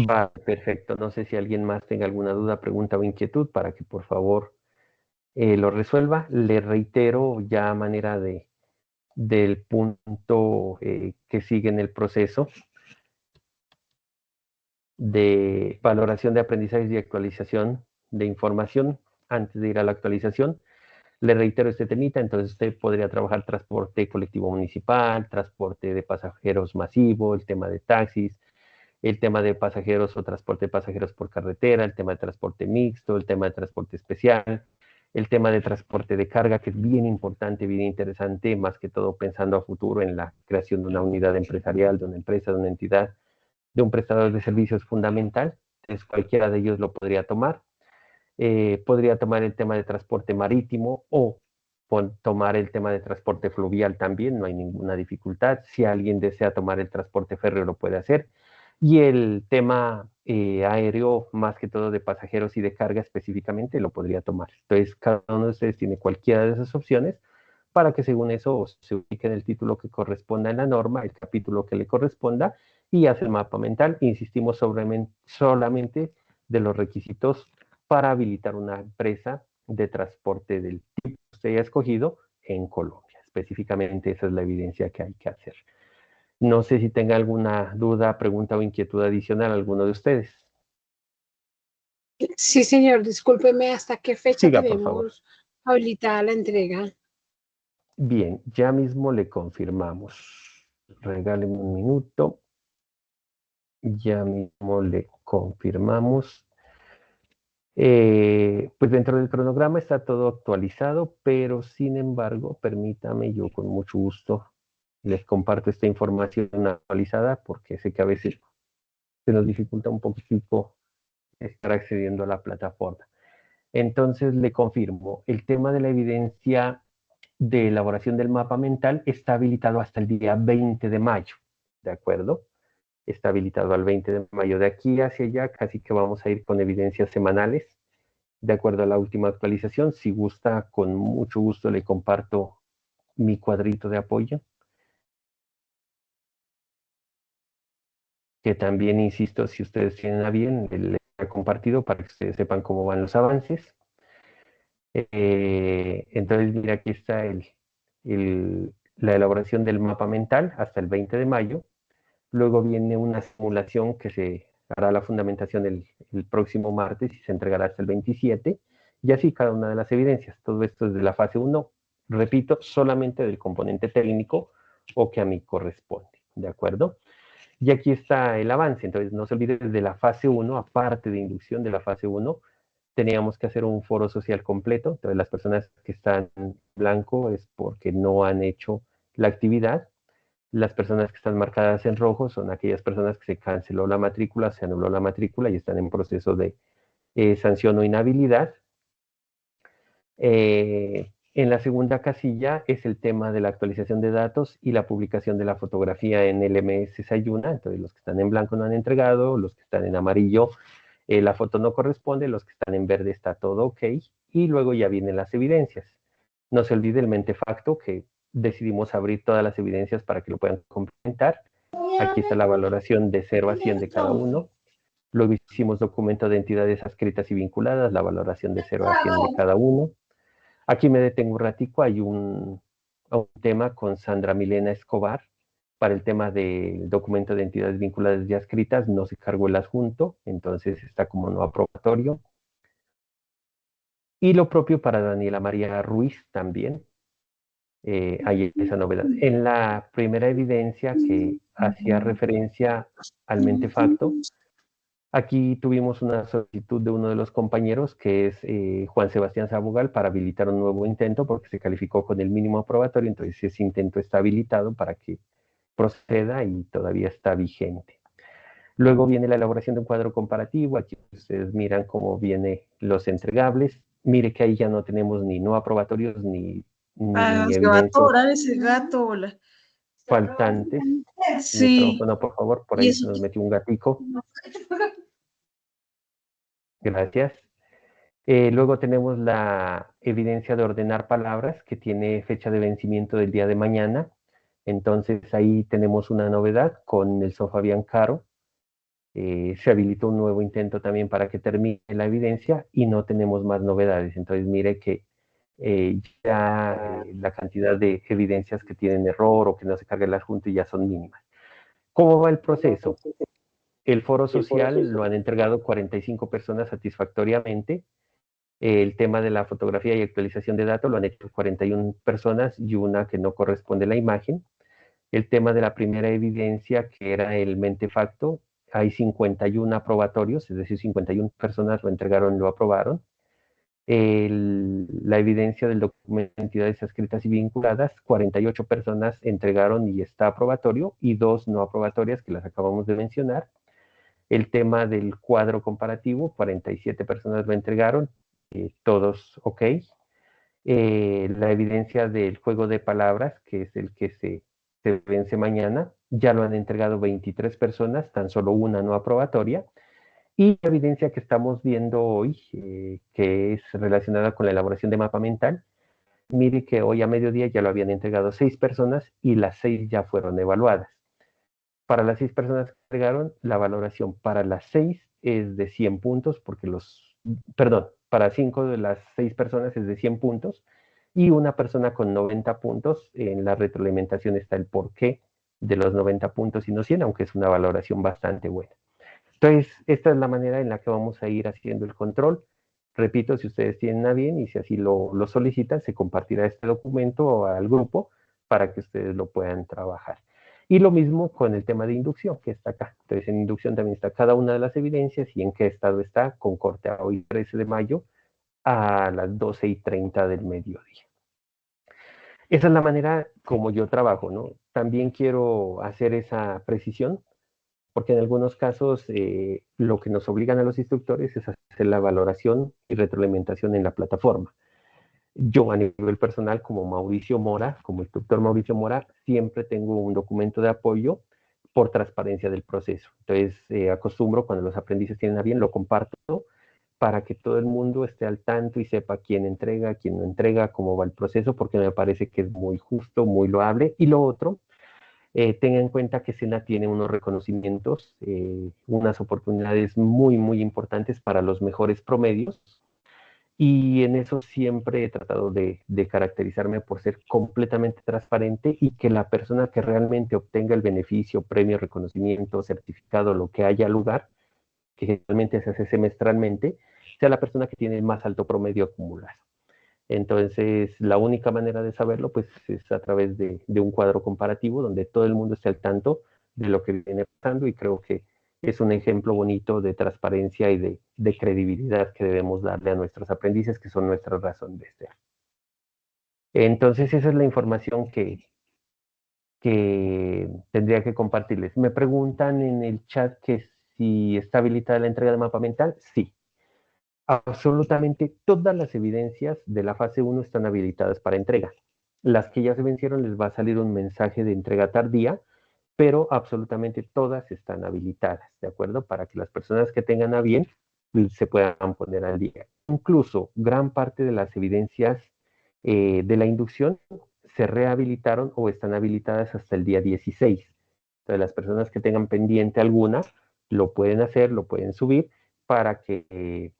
Va, perfecto. No sé si alguien más tenga alguna duda, pregunta o inquietud para que por favor lo resuelva. Le reitero ya a manera del punto que sigue en el proceso de valoración de aprendizajes y actualización de información antes de ir a la actualización. Le reitero este temita, entonces usted podría trabajar transporte colectivo municipal, transporte de pasajeros masivo, el tema de taxis, el tema de pasajeros o transporte de pasajeros por carretera, el tema de transporte mixto, el tema de transporte especial, el tema de transporte de carga, que es bien importante, bien interesante, más que todo pensando a futuro en la creación de una unidad empresarial, de una empresa, de una entidad, de un prestador de servicios fundamental. Entonces cualquiera de ellos lo podría tomar. Podría tomar el tema de transporte marítimo o tomar el tema de transporte fluvial también, no hay ninguna dificultad. Si alguien desea tomar el transporte férreo, lo puede hacer. Y el tema aéreo, más que todo de pasajeros y de carga específicamente, lo podría tomar. Entonces, cada uno de ustedes tiene cualquiera de esas opciones para que según eso se ubique en el título que corresponda en la norma, el capítulo que le corresponda, y hace el mapa mental. Insistimos solamente de los requisitos para habilitar una empresa de transporte del tipo que usted haya escogido en Colombia. Específicamente esa es la evidencia que hay que hacer. No sé si tenga alguna duda, pregunta o inquietud adicional alguno de ustedes. Sí, señor, discúlpeme, ¿hasta qué fecha Siga, por favor. tenemos habilitada la entrega? Bien, ya mismo le confirmamos. Regáleme un minuto. Ya mismo le confirmamos. Pues dentro del cronograma está todo actualizado, pero sin embargo, permítame, yo con mucho gusto les comparto esta información actualizada porque sé que a veces se nos dificulta un poquitico estar accediendo a la plataforma. Entonces le confirmo, el tema de la evidencia de elaboración del mapa mental está habilitado hasta el día 20 de mayo, ¿de acuerdo? Está habilitado al 20 de mayo. De aquí hacia allá casi que vamos a ir con evidencias semanales, de acuerdo a la última actualización. Si gusta, con mucho gusto le comparto mi cuadrito de apoyo, que también, insisto, si ustedes tienen a bien, les he compartido para que ustedes sepan cómo van los avances. Entonces, mira, aquí está la elaboración del mapa mental hasta el 20 de mayo. Luego viene una simulación que se hará la fundamentación el próximo martes y se entregará hasta el 27. Y así cada una de las evidencias. Todo esto es de la fase 1. Repito, solamente del componente técnico o que a mí corresponde. ¿De acuerdo? Y aquí está el avance. Entonces, no se olvide de la fase 1, aparte de inducción de la fase 1, teníamos que hacer un foro social completo. Entonces, las personas que están en blanco es porque no han hecho la actividad. Las personas que están marcadas en rojo son aquellas personas que se canceló la matrícula, se anuló la matrícula y están en proceso de sanción o inhabilidad. En la segunda casilla es el tema de la actualización de datos y la publicación de la fotografía en LMS Sayuna. Entonces, los que están en blanco no han entregado, los que están en amarillo la foto no corresponde, los que están en verde está todo ok, y luego ya vienen las evidencias. No se olvide el mentefacto, que decidimos abrir todas las evidencias para que lo puedan complementar. Aquí está la valoración de 0 a 100 de cada uno. Luego hicimos documento de entidades adscritas y vinculadas, la valoración de 0 a 100 de cada uno. Aquí me detengo un ratico, hay un tema con Sandra Milena Escobar. Para el tema del documento de entidades vinculadas y adscritas, no se cargó el adjunto, entonces está como no aprobatorio. Y lo propio para Daniela María Ruiz también. Hay esa novedad. En la primera evidencia que hacía referencia al mentefacto, aquí tuvimos una solicitud de uno de los compañeros, que es Juan Sebastián Sabogal, para habilitar un nuevo intento porque se calificó con el mínimo aprobatorio, entonces ese intento está habilitado para que proceda y todavía está vigente. Luego viene la elaboración de un cuadro comparativo. Aquí ustedes miran cómo vienen los entregables. Mire que ahí ya no tenemos ni no aprobatorios ni Se va a atorar ese gato. faltantes. Sí. Micrófono, por favor, por ahí se nos metió un gatico. Gracias. Luego tenemos la evidencia de ordenar palabras, que tiene fecha de vencimiento del día de mañana. Entonces ahí tenemos una novedad con Nelson Fabián Caro. Se habilitó un nuevo intento también para que termine la evidencia y no tenemos más novedades. Entonces mire que la cantidad de evidencias que tienen error o que no se carga el adjunto ya son mínimas. ¿Cómo va el proceso? El foro social lo han entregado 45 personas satisfactoriamente. El tema de la fotografía y actualización de datos lo han hecho 41 personas y una que no corresponde a la imagen. El tema de la primera evidencia, que era el mentefacto, hay 51 aprobatorios, es decir, 51 personas lo entregaron y lo aprobaron. La evidencia del documento de entidades adscritas y vinculadas, 48 personas entregaron y está aprobatorio, y 2 no aprobatorias, que las acabamos de mencionar. El tema del cuadro comparativo, 47 personas lo entregaron, todos ok. La evidencia del juego de palabras, que es el que se vence mañana, ya lo han entregado 23 personas, tan solo una no aprobatoria. Y la evidencia que estamos viendo hoy, que es relacionada con la elaboración de mapa mental, mire que hoy a mediodía ya lo habían entregado 6 personas y las 6 ya fueron evaluadas. Para las 6 personas que entregaron, la valoración para las 6 es de 100 puntos, porque perdón, para 5 de las 6 personas es de 100 puntos, y una persona con 90 puntos, en la retroalimentación está el porqué de los 90 puntos y no 100, aunque es una valoración bastante buena. Entonces, esta es la manera en la que vamos a ir haciendo el control. Repito, si ustedes tienen a bien y si así lo solicitan, se compartirá este documento al grupo para que ustedes lo puedan trabajar. Y lo mismo con el tema de inducción, que está acá. Entonces, en inducción también está cada una de las evidencias y en qué estado está, con corte a hoy 13 de mayo a las 12:30 del mediodía. Esa es la manera como yo trabajo, ¿no? También quiero hacer esa precisión, porque en algunos casos lo que nos obligan a los instructores es hacer la valoración y retroalimentación en la plataforma. Yo a nivel personal, como Mauricio Mora, como instructor Mauricio Mora, siempre tengo un documento de apoyo por transparencia del proceso. Entonces, acostumbro cuando los aprendices tienen a bien, lo comparto para que todo el mundo esté al tanto y sepa quién entrega, quién no entrega, cómo va el proceso, porque me parece que es muy justo, muy loable. Y lo otro, tenga en cuenta que SENA tiene unos reconocimientos, unas oportunidades muy, muy importantes para los mejores promedios, y en eso siempre he tratado de caracterizarme por ser completamente transparente y que la persona que realmente obtenga el beneficio, premio, reconocimiento, certificado, lo que haya lugar, que generalmente se hace semestralmente, sea la persona que tiene el más alto promedio acumulado. Entonces, la única manera de saberlo, pues, es a través de un cuadro comparativo donde todo el mundo esté al tanto de lo que viene pasando, y creo que es un ejemplo bonito de transparencia y de credibilidad que debemos darle a nuestros aprendices, que son nuestra razón de ser. Entonces, esa es la información que tendría que compartirles. Me preguntan en el chat que si está habilitada la entrega de mapa mental. Sí. Absolutamente todas las evidencias de la fase 1 están habilitadas para entrega. Las que ya se vencieron les va a salir un mensaje de entrega tardía, pero absolutamente todas están habilitadas, ¿de acuerdo? Para que las personas que tengan a bien se puedan poner al día. Incluso gran parte de las evidencias de la inducción se rehabilitaron o están habilitadas hasta el día 16. Entonces, las personas que tengan pendiente alguna lo pueden hacer, lo pueden subir para que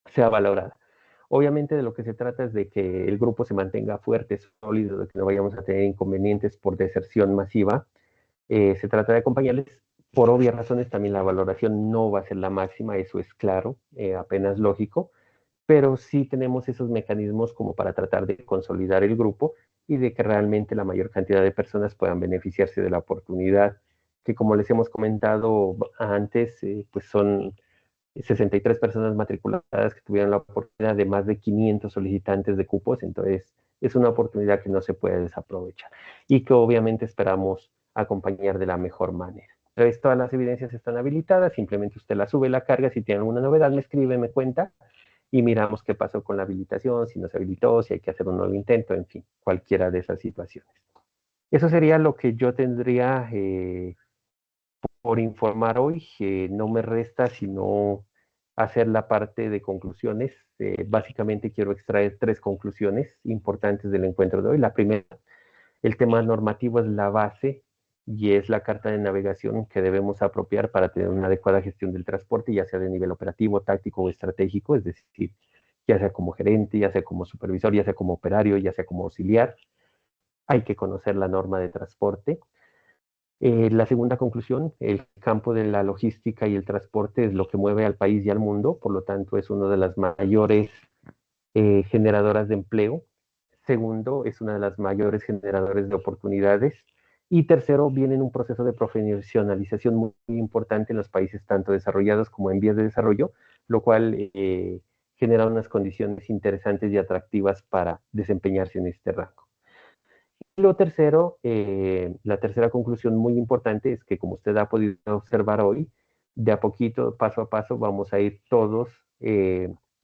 sea valorada. Obviamente de lo que se trata es de que el grupo se mantenga fuerte, sólido, de que no vayamos a tener inconvenientes por deserción masiva. Se trata de acompañarles. Por obvias razones también la valoración no va a ser la máxima, eso es claro, apenas lógico, pero sí tenemos esos mecanismos como para tratar de consolidar el grupo y de que realmente la mayor cantidad de personas puedan beneficiarse de la oportunidad, que como les hemos comentado antes, pues son 63 personas matriculadas que tuvieron la oportunidad de más de 500 solicitantes de cupos. Entonces es una oportunidad que no se puede desaprovechar y que obviamente esperamos acompañar de la mejor manera. Entonces todas las evidencias están habilitadas, simplemente usted las sube, la carga, si tiene alguna novedad me escribe, me cuenta y miramos qué pasó con la habilitación, si no se habilitó, si hay que hacer un nuevo intento, en fin, cualquiera de esas situaciones. Eso sería lo que yo tendría por informar hoy. No me resta sino hacer la parte de conclusiones. Básicamente quiero extraer 3 conclusiones importantes del encuentro de hoy. La primera, el tema normativo es la base y es la carta de navegación que debemos apropiar para tener una adecuada gestión del transporte, ya sea de nivel operativo, táctico o estratégico, es decir, ya sea como gerente, ya sea como supervisor, ya sea como operario, ya sea como auxiliar. Hay que conocer la norma de transporte. La segunda conclusión, el campo de la logística y el transporte es lo que mueve al país y al mundo, por lo tanto es una de las mayores generadoras de empleo. Segundo, es una de las mayores generadores de oportunidades. Y tercero, viene en un proceso de profesionalización muy, muy importante en los países tanto desarrollados como en vías de desarrollo, lo cual genera unas condiciones interesantes y atractivas para desempeñarse en este rango. Lo tercero, la tercera conclusión muy importante es que, como usted ha podido observar hoy, de a poquito, paso a paso, vamos a ir todos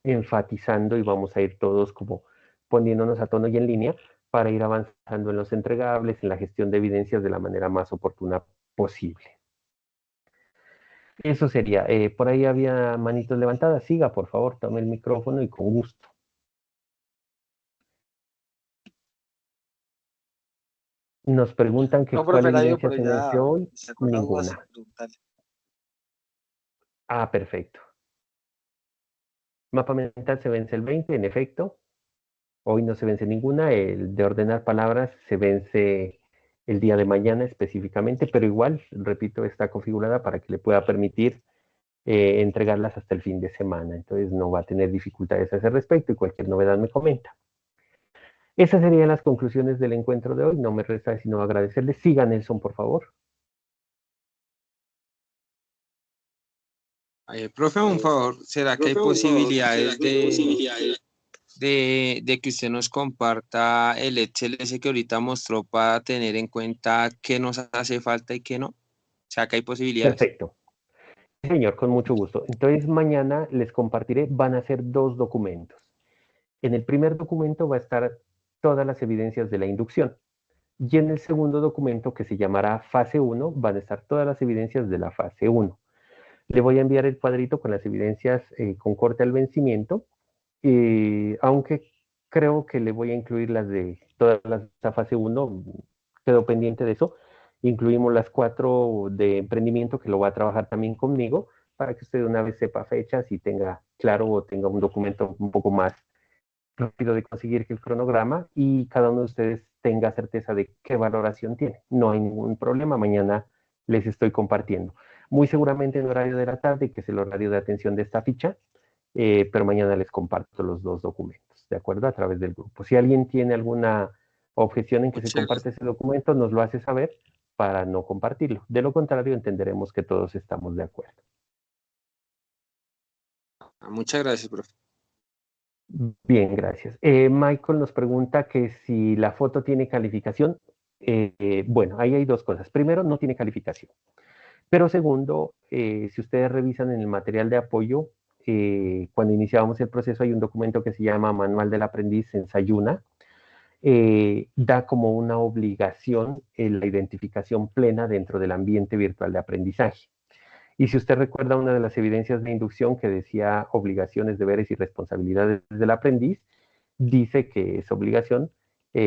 enfatizando y vamos a ir todos como poniéndonos a tono y en línea para ir avanzando en los entregables, en la gestión de evidencias de la manera más oportuna posible. Eso sería. Por ahí había manitos levantadas. Siga, por favor, tome el micrófono y con gusto. Nos preguntan que No, cuál profe, la digo, evidencia pero se vence ya hoy. sacó la duda sin Ninguna. preguntarle. Ah, perfecto. Mapa mental se vence el 20, en efecto. Hoy no se vence ninguna. El de ordenar palabras se vence el día de mañana específicamente, pero igual, repito, está configurada para que le pueda permitir entregarlas hasta el fin de semana. Entonces no va a tener dificultades a ese respecto y cualquier novedad me comenta. Esas serían las conclusiones del encuentro de hoy. No me resta sino agradecerles. Siga, Nelson, por favor. Profe, un favor, ¿será que hay posibilidades de que usted nos comparta el Excel ese que ahorita mostró para tener en cuenta qué nos hace falta y qué no? O sea, que hay posibilidades. Perfecto. Señor, con mucho gusto. Entonces mañana les compartiré, van a ser 2 documentos. En el primer documento va a estar todas las evidencias de la inducción. Y en el segundo documento, que se llamará fase 1, van a estar todas las evidencias de la fase 1. Le voy a enviar el cuadrito con las evidencias con corte al vencimiento, aunque creo que le voy a incluir las de toda la fase 1, quedo pendiente de eso. Incluimos las 4 de emprendimiento que lo va a trabajar también conmigo, para que usted de una vez sepa fechas y tenga claro o tenga un documento un poco más rápido de conseguir que el cronograma y cada uno de ustedes tenga certeza de qué valoración tiene. No hay ningún problema, mañana les estoy compartiendo. Muy seguramente en horario de la tarde, que es el horario de atención de esta ficha, pero mañana les comparto los 2 documentos, ¿de acuerdo? A través del grupo. Si alguien tiene alguna objeción en que se comparte ese documento, nos lo hace saber para no compartirlo. De lo contrario, entenderemos que todos estamos de acuerdo. Muchas gracias, profe. Bien, gracias. Michael nos pregunta que si la foto tiene calificación. Bueno, ahí hay 2 cosas. Primero, no tiene calificación. Pero segundo, si ustedes revisan en el material de apoyo, cuando iniciábamos el proceso hay un documento que se llama Manual del Aprendiz en Sayuna. Da como una obligación la identificación plena dentro del ambiente virtual de aprendizaje. Y si usted recuerda una de las evidencias de inducción que decía obligaciones, deberes y responsabilidades del aprendiz, dice que es obligación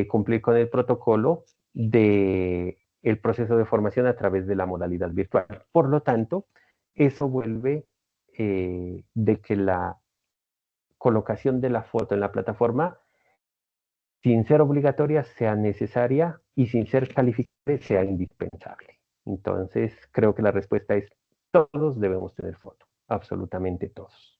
cumplir con el protocolo de el proceso de formación a través de la modalidad virtual. Por lo tanto, eso vuelve de que la colocación de la foto en la plataforma, sin ser obligatoria, sea necesaria y sin ser calificable, sea indispensable. Entonces, creo que la respuesta es todos debemos tener foto, absolutamente todos.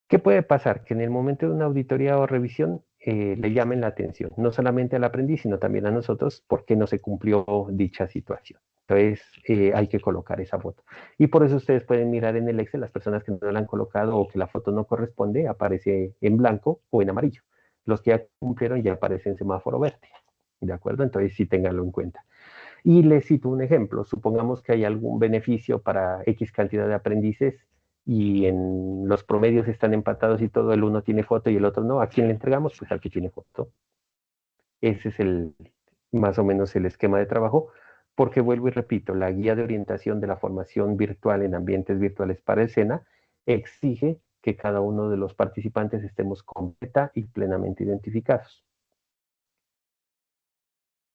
¿Qué puede pasar? Que en el momento de una auditoría o revisión le llamen la atención, no solamente al aprendiz, sino también a nosotros, porque no se cumplió dicha situación. Entonces, hay que colocar esa foto. Y por eso ustedes pueden mirar en el Excel, las personas que no la han colocado o que la foto no corresponde, aparece en blanco o en amarillo. Los que ya cumplieron ya aparecen en semáforo verde. ¿De acuerdo? Entonces, sí ténganlo en cuenta. Y les cito un ejemplo. Supongamos que hay algún beneficio para X cantidad de aprendices y en los promedios están empatados y todo, el uno tiene foto y el otro no. ¿A quién le entregamos? Pues al que tiene foto. Ese es más o menos el esquema de trabajo, porque vuelvo y repito, la guía de orientación de la formación virtual en ambientes virtuales para el SENA exige que cada uno de los participantes estemos completa y plenamente identificados.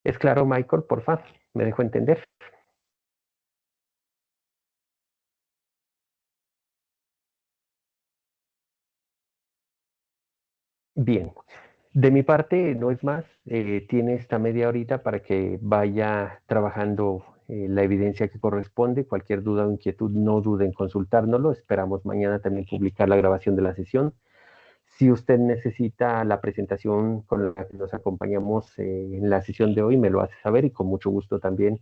¿Es claro, Michael? Por favor, ¿me dejo entender? Bien, de mi parte no es más, tiene esta media horita para que vaya trabajando la evidencia que corresponde. Cualquier duda o inquietud, no dude en consultárnoslo. Esperamos mañana también publicar la grabación de la sesión. Si usted necesita la presentación con la que nos acompañamos en la sesión de hoy, me lo hace saber y con mucho gusto también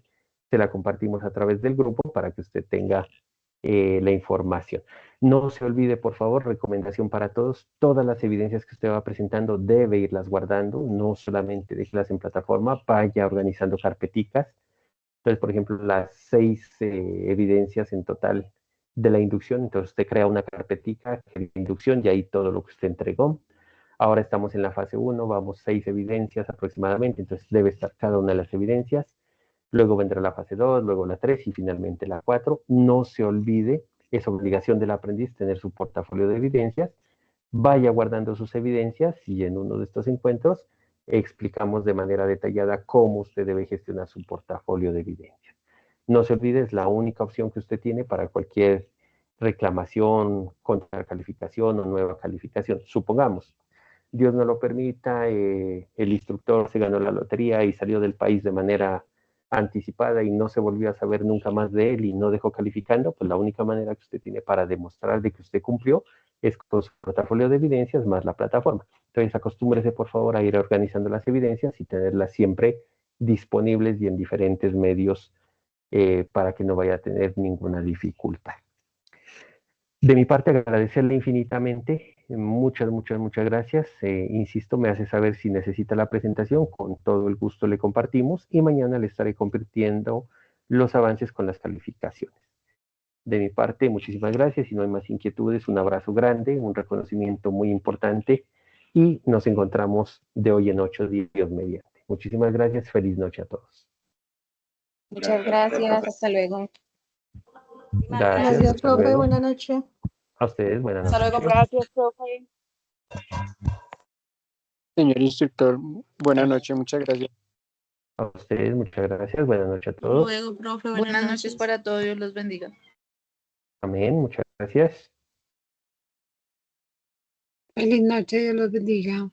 se la compartimos a través del grupo para que usted tenga la información. No se olvide, por favor, recomendación para todos, todas las evidencias que usted va presentando debe irlas guardando, no solamente déjelas en plataforma, vaya organizando carpeticas. Entonces, por ejemplo, las 6 evidencias en total de la inducción, entonces usted crea una carpetica de inducción y ahí todo lo que usted entregó. Ahora estamos en la fase 1, vamos 6 evidencias aproximadamente, entonces debe estar cada una de las evidencias. Luego vendrá la fase 2, luego la 3 y finalmente la 4. No se olvide, es obligación del aprendiz tener su portafolio de evidencias vaya guardando sus evidencias y en uno de estos encuentros explicamos de manera detallada cómo usted debe gestionar su portafolio de evidencias. No se olvide, es la única opción que usted tiene para cualquier reclamación, contracalificación o nueva calificación. Supongamos, Dios no lo permita, el instructor se ganó la lotería y salió del país de manera anticipada y no se volvió a saber nunca más de él y no dejó calificando, pues la única manera que usted tiene para demostrar de que usted cumplió es con su portafolio de evidencias más la plataforma. Entonces acostúmbrese por favor a ir organizando las evidencias y tenerlas siempre disponibles y en diferentes medios para que no vaya a tener ninguna dificultad. De mi parte, agradecerle infinitamente. Muchas, muchas, muchas gracias. Insisto, me hace saber si necesita la presentación. Con todo el gusto le compartimos y mañana le estaré compartiendo los avances con las calificaciones. De mi parte, muchísimas gracias. Si no hay más inquietudes, un abrazo grande, un reconocimiento muy importante y nos encontramos de hoy en 8 días mediante. Muchísimas gracias. Feliz noche a todos. Muchas gracias. Hasta luego. Gracias. Gracias, Hasta profe. luego. Buenas noches. A ustedes, buenas Hasta noches. luego, gracias, profe. Señor instructor, buenas noches, muchas gracias. A ustedes, muchas gracias. Buenas noches a todos. Luego, profe, Buenas noches para todos, Dios los bendiga. Amén. Muchas gracias. Feliz noche, Dios los bendiga.